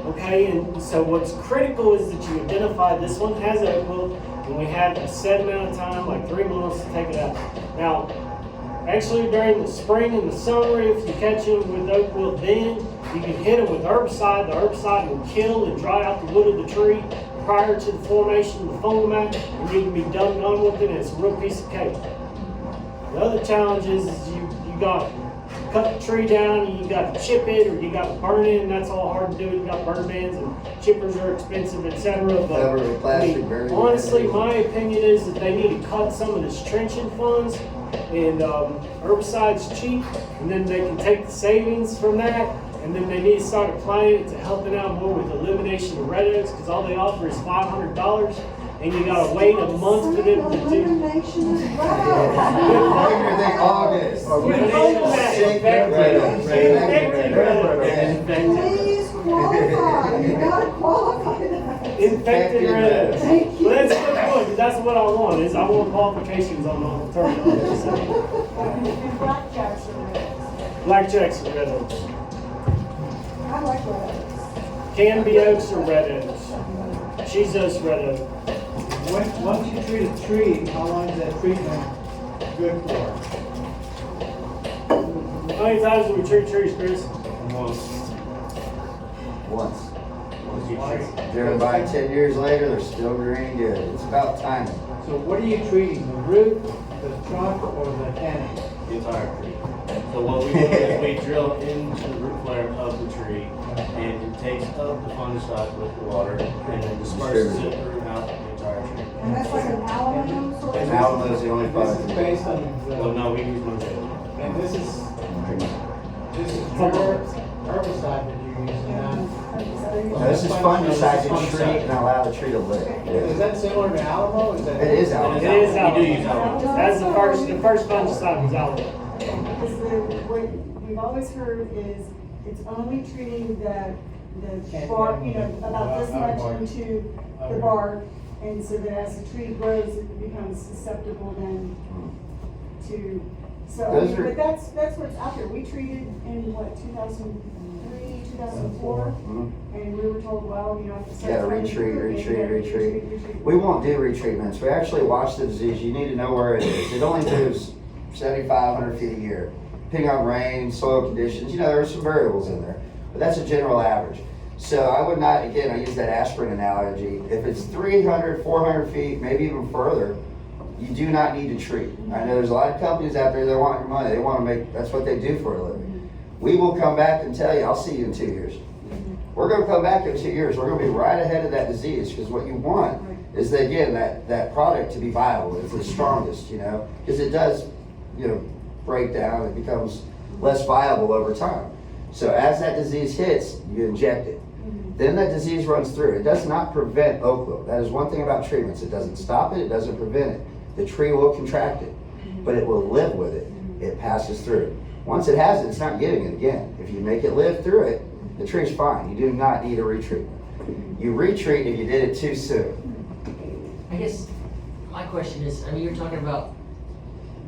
Okay, and so what's critical is that you identify this one has oak wilt, and we have a set amount of time, like 3 months, to take it out. Now, actually during the spring and the summer, if you catch them with oak wilt, then you can hit them with herbicide. The herbicide will kill and dry out the wood of the tree prior to the formation of the fungal mat, and you can be done with it, and it's a real piece of cake. The other challenge is you got to cut the tree down, you got to chip it, or you got to burn it, and that's all hard to do. You got burn bans, and chippers are expensive, etc. But Cover with plastic, I mean, very honestly, good. my opinion is that they need to cut some of this trenching funds, and herbicide's cheap, and then they can take the savings from that, and then they need to start applying it to helping out more with elimination of red oaks, because all they offer is $500, and you gotta wait a month for them to do. Elimination is red Everything August. Sick red oaks. Please qualify, you gotta qualify that. Infected red oaks. Thank you. Well, that's a good point, because that's what I want, is I want qualifications on all the terminology. And blackjacks are red oaks. Blackjacks are red oaks. I like red oaks. Canby oaks are red oaks. She's us red oak. Once you treat a tree, how long is that treatment good for? How many times do we treat trees, Chris? Once. Once. Driven by 10 years later, they're still green good. It's about timing. So what are you treating, the root, the trunk, or the canopy? The entire tree. So what we do is we drill into the root flare of the tree, and it takes up the fungicide with the water, and then disperses it throughout the entire tree. And that's like an aluminum sort And of. Alamo's the only This product. is based on Well, the, no, we use Mosaic. and this is your herbicide that you're using now. Now, this is fungicide to treat and allow the tree to live. Is that similar to Alamo? Is that? It is Alamo. It is We do use Alamo. Alamo. That's the first fungicide was Alamo. Because what we've always heard is it's only treating the bark, you know, about this much into the bark, And so that as the tree grows, it becomes susceptible then to, so, I Those mean, are- but that's what's out there. We treated in what, 2003, 2004? And we were told, well, you know, if it You gotta starts running retreat, through again, retreat, you gotta retreat. We won't do retreatments. We actually watch the disease. You need to know where it is. It only moves 7,500 feet a year. Depending on rain, soil conditions, you know, there are some variables in there, but that's a general average. So I would not, again, I use that aspirin analogy. If it's 300, 400 feet, maybe even further, you do not need to treat. I know there's a lot of companies out there that want your money. They want to make, that's what they do for a living. We will come back and tell you, I'll see you in 2 years. We're going to come back in 2 years. We're going to be right ahead of that disease, because what you want is, that, again, that product to be viable. It's the strongest, you know, because it does, you know, break down. It becomes less viable over time. So as that disease hits, you inject it. Then that disease runs through. It does not prevent oak wilt. That is one thing about treatments. It doesn't stop it. It doesn't prevent it. The tree will contract it, but it will live with it. It passes through. Once it has it, it's not getting it again. If you make it live through it, the tree's fine. You do not need a retreatment. You retreat if you did it too soon. I guess my question is, I mean, you're talking about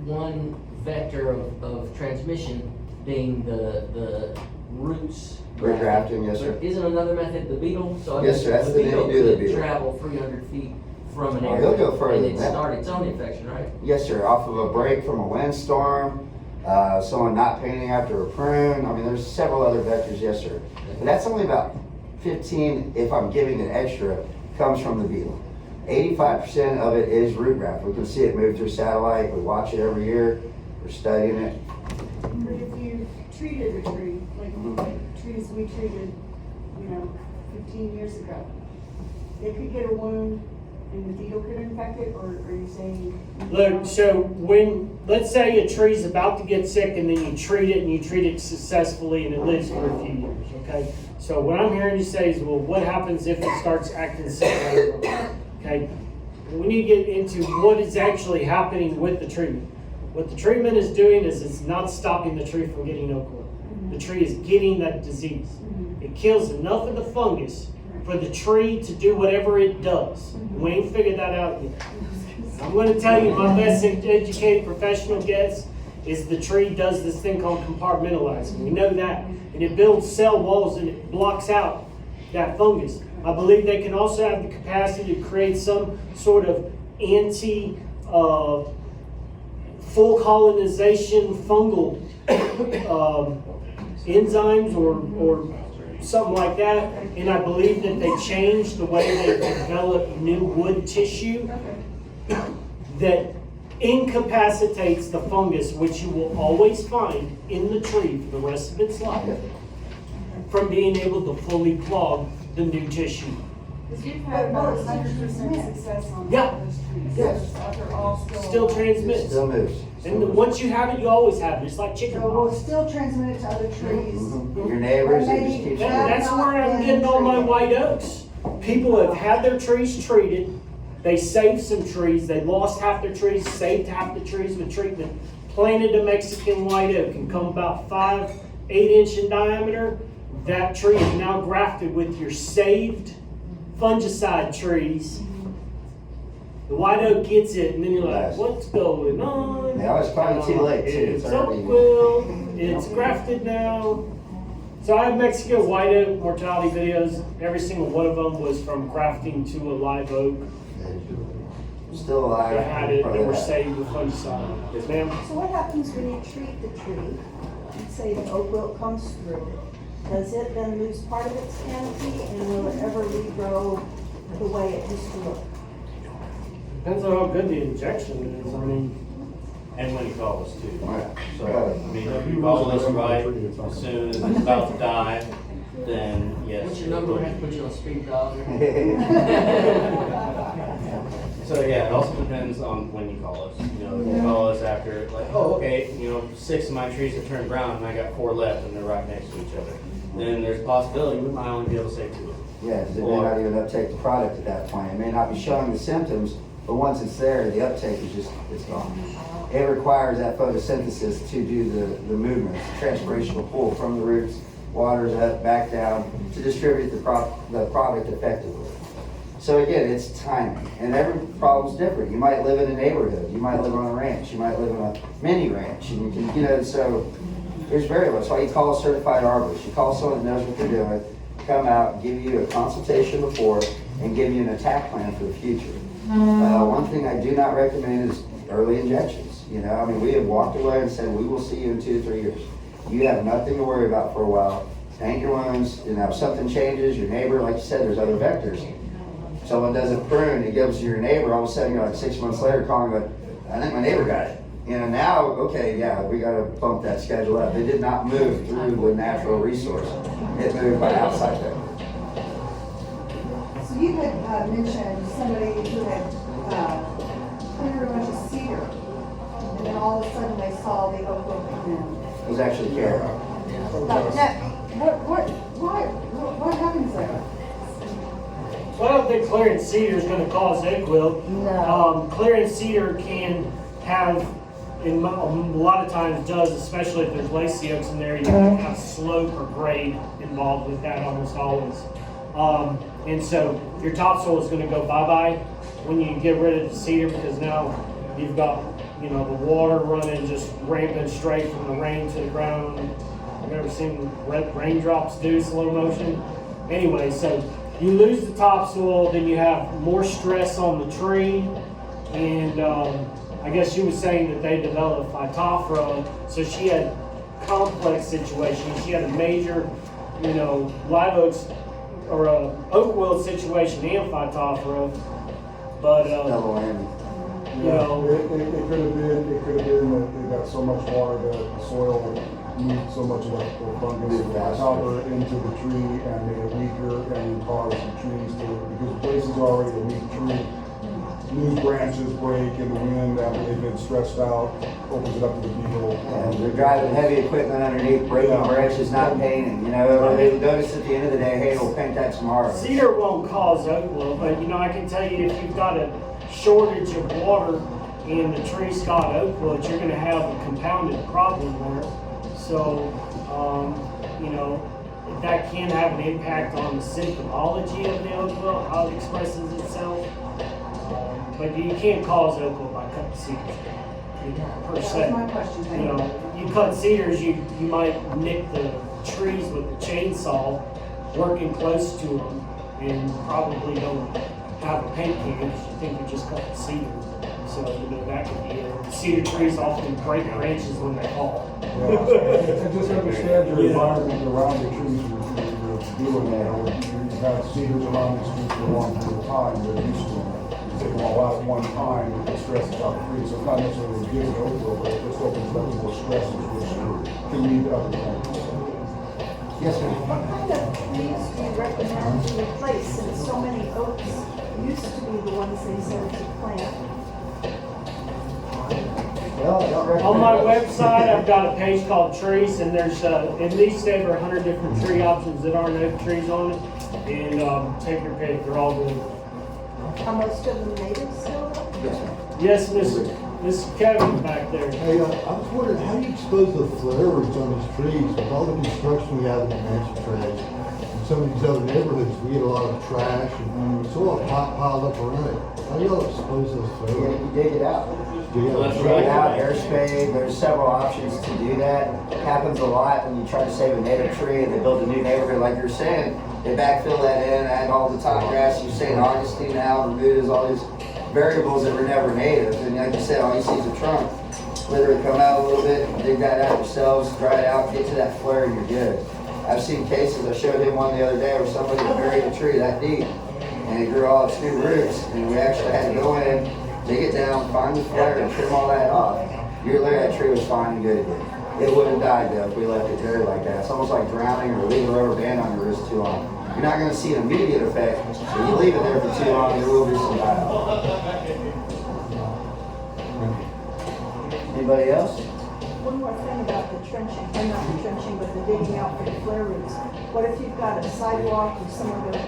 one vector of transmission being the roots. Root grafting, yes, sir. But isn't another method the beetle? So I Yes, guess sir, that's the name you do the could beetle. travel 300 feet from an Oh, area. he'll go further and than it that. start its own infection, right? Yes, sir. Off of a break from a windstorm, someone not painting after a prune. I mean, there's several other vectors, yes, sir. But that's only about 15, if I'm giving it extra, comes from the beetle. 85% of it is root graft. We can see it move through satellite. We watch it every year. We're studying it. But if you treated a tree, like trees we treated, you know, 15 years ago, it could get a wound and the beetle could infect it, or are you saying? Look, so when, let's say a tree's about to get sick and then you treat it and you treat it successfully and it lives for a few years, okay? So what I'm hearing you say is, well, what happens if it starts acting sick later on? Okay? We need to get into what is actually happening with the treatment. What the treatment is doing is it's not stopping the tree from getting oak wilt. The tree is getting that disease. It kills enough of the fungus for the tree to do whatever it does. We ain't figured that out yet. I'm going to tell you, my best educated professional guess is the tree does this thing called compartmentalizing. We know that. And it builds cell walls and it blocks out that fungus. I believe they can also have the capacity to create some sort of full colonization fungal enzymes or something like that. And I believe that they change the way they develop new wood tissue that incapacitates the fungus, which you will always find in the tree for the rest of its life, from being able to fully clog the new tissue. Because we've had about 100% success on Yeah. those trees. Yes. They're all Still transmits. Still moves. And once you have it, you always have it. It's like chicken So we'll pox. still transmit it to other trees. Your neighbors, it just Maybe keeps. That's where I'm getting all my white oaks. People have had their trees treated. They saved some trees. They lost half their trees, saved half the trees with treatment. Planted a Mexican white oak and come about 5, 8 inch in diameter. That tree is now grafted with your saved fungicide trees. The white oak gets it, and then you're like, what's going on? Yeah, it's probably too late, too. It's It's oak already- wilt, it's grafted now. So I have Mexican white oak mortality videos. Every single one of them was from grafting to a live oak. Still alive. They had it, they Probably were that. saved with fungicide. Yes, ma'am? So what happens when you treat the tree, and say the oak wilt comes through? Does it then lose part of its canopy, and will it ever regrow the way it used to look? Depends on how good the injection is. I mean, And when you call us too. Right. So, I mean, if you call us right as soon as it's about to die, then yes. What's your number? I have to put you on speed dial. So yeah, it also depends on when you call us. You know, if you call us after, like, oh, okay, you know, 6 of my trees have turned brown and I got 4 left and they're right next to each other. Then there's a possibility we might only be able to save 2. Yeah, because it may not even uptake the product at that point. It may not be showing the symptoms, but once it's there, the uptake is just, it's gone. It requires that photosynthesis to do the movements, the transpirational pull from the roots, waters up, back down, to distribute the product effectively. So again, it's timing, and every problem's different. You might live in a neighborhood, you might live on a ranch, you might live in a mini ranch, and you can, you know, so there's variables. That's why you call a certified arborist. You call someone that knows what they're doing, come out, give you a consultation before, and give you an attack plan for the future. One thing I do not recommend is early injections. You know, I mean, we have walked away and said, we will see you in 2 to 3 years. You have nothing to worry about for a while. Paint your wounds, you know, if something changes, your neighbor, like you said, there's other vectors. Someone doesn't prune, it gives to your neighbor, all of a sudden you're like 6 months later calling, but I think my neighbor got it. You know, now, okay, yeah, we gotta bump that schedule up. They did not move through the natural resource. It moved by outside there. So you had mentioned somebody who had cleared a bunch of cedar, and then all of a sudden they saw the oak wilt come in. It was actually Kerrville. What happens there? Well, I don't think clearing cedar is gonna cause oak wilt. No. Clearing cedar can have, a lot of times does, especially if there's lacy oaks in there, you can have slope or grade involved with that almost always. And so your topsoil is gonna go bye-bye when you get rid of the cedar, because now you've got, you know, the water running just rampant straight from the rain to the ground. I've never seen raindrops do slow motion. Anyway, so you lose the topsoil, then you have more stress on the tree, and I guess she was saying that they developed phytophthora, so she had complex situations. She had a major, you know, live oaks or a oak wilt situation and phytophthora, but Double whammy. you know, It could have been that they got so much water that the soil moved so much of the fungus and copper into the tree and made it weaker and caused the trees to, because the place is already a weak tree, lose branches, break in the wind after they've been stressed out, opens it up to the beetle. And they're driving heavy equipment underneath, breaking branches, not painting, you know, they notice at the end of the day, hey, we'll paint that tomorrow. cedar won't cause oak wilt, but you know, I can tell you if you've got a shortage of water and the tree's got oak wilt, you're gonna have a compounded problem there. So, you know, that can have an impact on the symptomology of the oak wilt, how it expresses itself. But you can't cause oak wilt by cutting cedars, per That se. was my question, thank You know, you cut cedars, you might nick the trees with the chainsaw, working close to them, and probably don't have a paint can because you think you just cut the cedar. So, you know, that could be it. Cedar trees often break branches when they fall. Yeah, and just understand your environment around the trees you're doing there. You've had cedars around these trees for a long period of time, they're used to them. You take them all out at one time, and it stresses out the tree. So it's not necessarily giving oak wilt, but it just opens up more stresses, which can lead to other things. Yes, ma'am. What kind of trees do you recommend to replace, since so many oaks used to be the ones they said to plant? Well, I don't recommend. On my website, I've got a page called trees, and there's at least over 100 different tree options that aren't oak trees on it. And take your pick, they're all good. Are most of them native still? Yes, ma'am. Yes, Miss Kevin back there. Hey, I was wondering, how do you expose the flare roots on these trees? With all the construction we have in the mansion trash, and some of these other neighborhoods, we get a lot of trash and soil piled up around it. How do y'all expose those flare roots? You dig it out. Do you Let's have Dig it a out, air spade, there's several options to do that. It happens a lot when you try to save a native tree and they build a new neighborhood, like you're saying. They backfill that in, add all the top grass, you say Augustine now, Bermudas, all these variables that were never native. And like you said, all you see is a trunk. Literally come out a little bit, dig that out yourselves, dry it out, get to that flare and you're good. I've seen cases, I showed him one the other day where somebody had buried a tree that deep and it grew all its new roots and we actually had to go in, dig it down, find the flare and trim all that off. A year later, that tree was fine and good again. It would have died though if we left it buried like that. It's almost like drowning or leaving a rubber band on your wrist too long. You're not going to see an immediate effect. If you leave it there for too long, there will be some die-off. Anybody else? One more thing about the trenching, or not the trenching, but the digging out for the flare roots. What if you've got a sidewalk or some other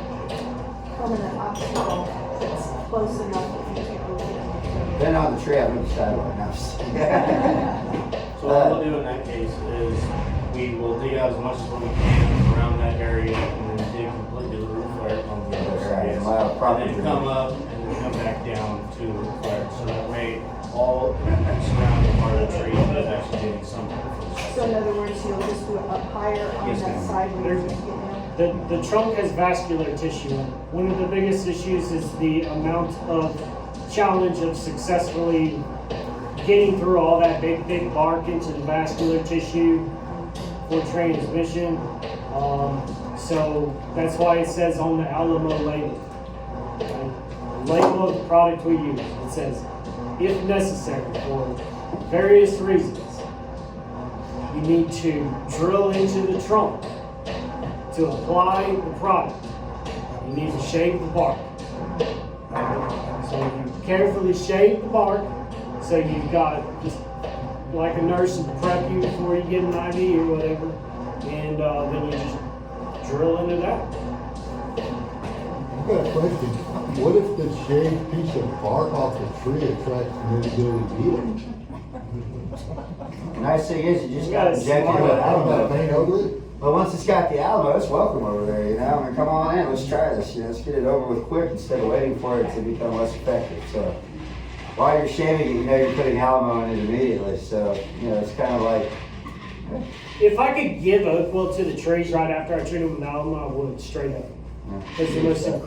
permanent obstacle that's close enough that you can't really get to the flare root? Then on the tree, I moved the sidewalk. No, I'm just kidding. So what we'll do in that case is, we will dig out as much as we can around that area and then dig completely the root flare on the other Right, areas. allow proper And then come up and then come back down to the root flare. So that way all surrounding part of the tree is actually getting some. So in other words, you'll just do it up higher on Yes, that ma'am. side where you get down? The trunk has vascular tissue. One of the biggest issues is the amount of challenge of successfully getting through all that big bark into the vascular tissue for transmission. So that's why it says on the Alamo label, right? The label of the product we use, it says, if necessary for various reasons, you need to drill into the trunk to apply the product. You need to shave the bark. So you carefully shave the bark, so you've got just like a nurse to prep you before you get an IV or whatever, and then you just drill into that. I've got a question. What if the shaved piece of bark off the tree attracts an inability beetle? The nice thing is, you just got to inject it I with don't know, alamo. paint over it? But once it's got the alamo, it's welcome over there, you know? I mean, come on in, let's try this, you know, let's get it over with quick instead of waiting for it to become less effective. So while you're shaving it, you know you're putting alamo in it immediately. So, you know, it's kind of like, If I could give Oak Wilt to the trees right after I treat them with alamo, I would, straight up. Because the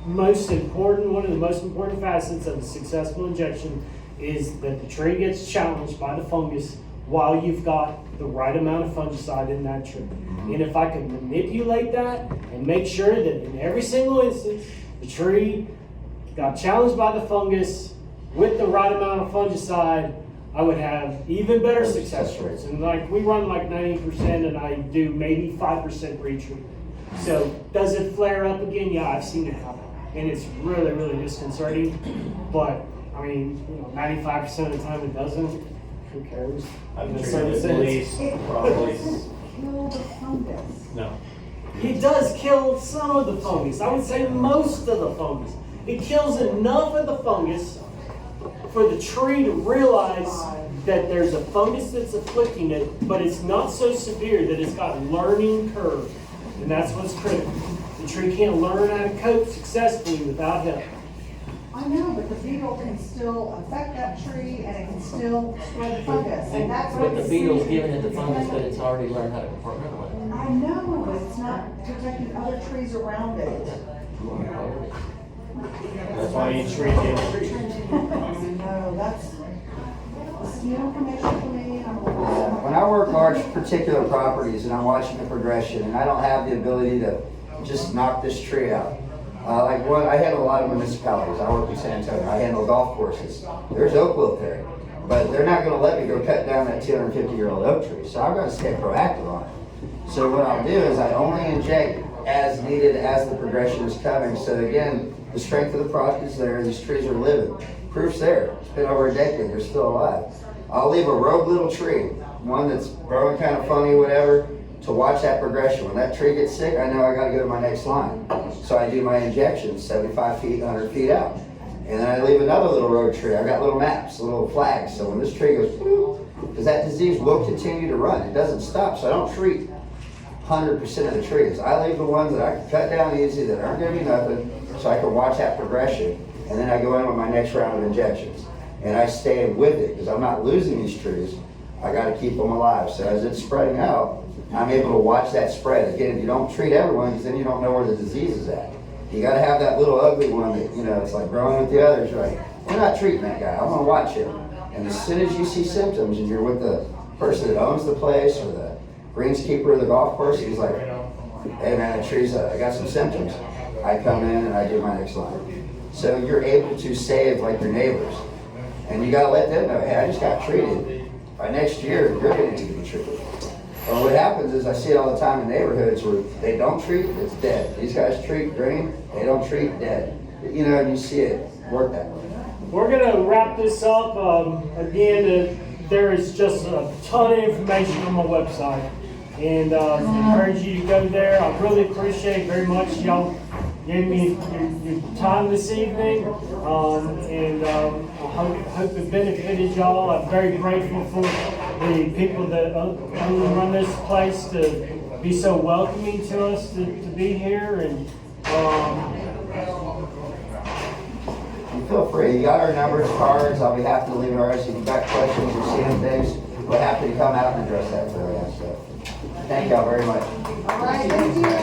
most important, one of the most important facets of a successful injection is that the tree gets challenged by the fungus while you've got the right amount of fungicide in that tree. And if I can manipulate that and make sure that in every single instance, the tree got challenged by the fungus with the right amount of fungicide, I would have even better success rates. And like, we run like 90% and I do maybe 5% retreat. So does it flare up again? Yeah, I've seen it happen. And it's really, really disconcerting. But I mean, you know, 95% of the time it doesn't. Who cares? I've In a treated certain at sense. least probably, Kill the fungus. no. It does kill some of the fungus. I would say most of the fungus. It kills enough of the fungus for the tree to realize that there's a fungus that's afflicting it, but it's not so severe that it's got a learning curve. And that's what's critical. The tree can't learn how to cope successfully without help. I know, but the beetle can still affect that tree and it can still spread the fungus, and that's what. But the beetle's giving it the fungus, but it's already learned how to compartmentalize. I know, but it's not protecting other trees around it. That's why you treat the tree. No, that's new information for me. when I work large particular properties and I'm watching the progression and I don't have the ability to just knock this tree out. I handle a lot of municipalities. I work in San Antonio. I handle golf courses. There's oak wilt there, but they're not going to let me go cut down that 250-year-old oak tree. So I've got to stay proactive on it. So what I'll do is I only inject as needed as the progression is coming. So again, the strength of the product is there. These trees are living. Proof's there. It's been over a decade. They're still alive. I'll leave a rogue little tree, one that's growing kind of funny, whatever, to watch that progression. When that tree gets sick, I know I got to go to my next line. So I do my injections 75 feet, 100 feet out. And then I leave another little road tree. I've got little maps, little flags. So when this tree goes, because that disease will continue to run. It doesn't stop. So I don't treat 100% of the trees. I leave the ones that I can cut down easy, that aren't going to be nothing, so I can watch that progression. And then I go in with my next round of injections. And I stay with it because I'm not losing these trees. I got to keep them alive. So as it's spreading out, I'm able to watch that spread. Again, you don't treat everyone because then you don't know where the disease is at. You got to have that little ugly one that, you know, it's like growing with the others, right? We're not treating that guy. I want to watch him. And as soon as you see symptoms and you're with the person that owns the place or the greenskeeper of the golf course, he's like, hey man, that tree's, I got some symptoms. I come in and I do my next line. So you're able to save like your neighbors. And you got to let them know, hey, I just got treated. By next year, you're going to need to be treated. Or what happens is I see it all the time in neighborhoods where they don't treat, it's dead. These guys treat, drain, they don't treat, dead. You know, and you see it work that way. We're going to wrap this up. Again, there is just a ton of information on my website. And I encourage you to go there. I really appreciate very much y'all gave me your time this evening. I hope it benefited y'all. I'm very grateful for the people that own and run this place to be so welcoming to us to be here, and, You feel free, you got our numbers, cards, I'll be happy to leave ours. If you've got questions or seeing things, we're happy to come out and address that for you. So, thank y'all very much. All right, thank you.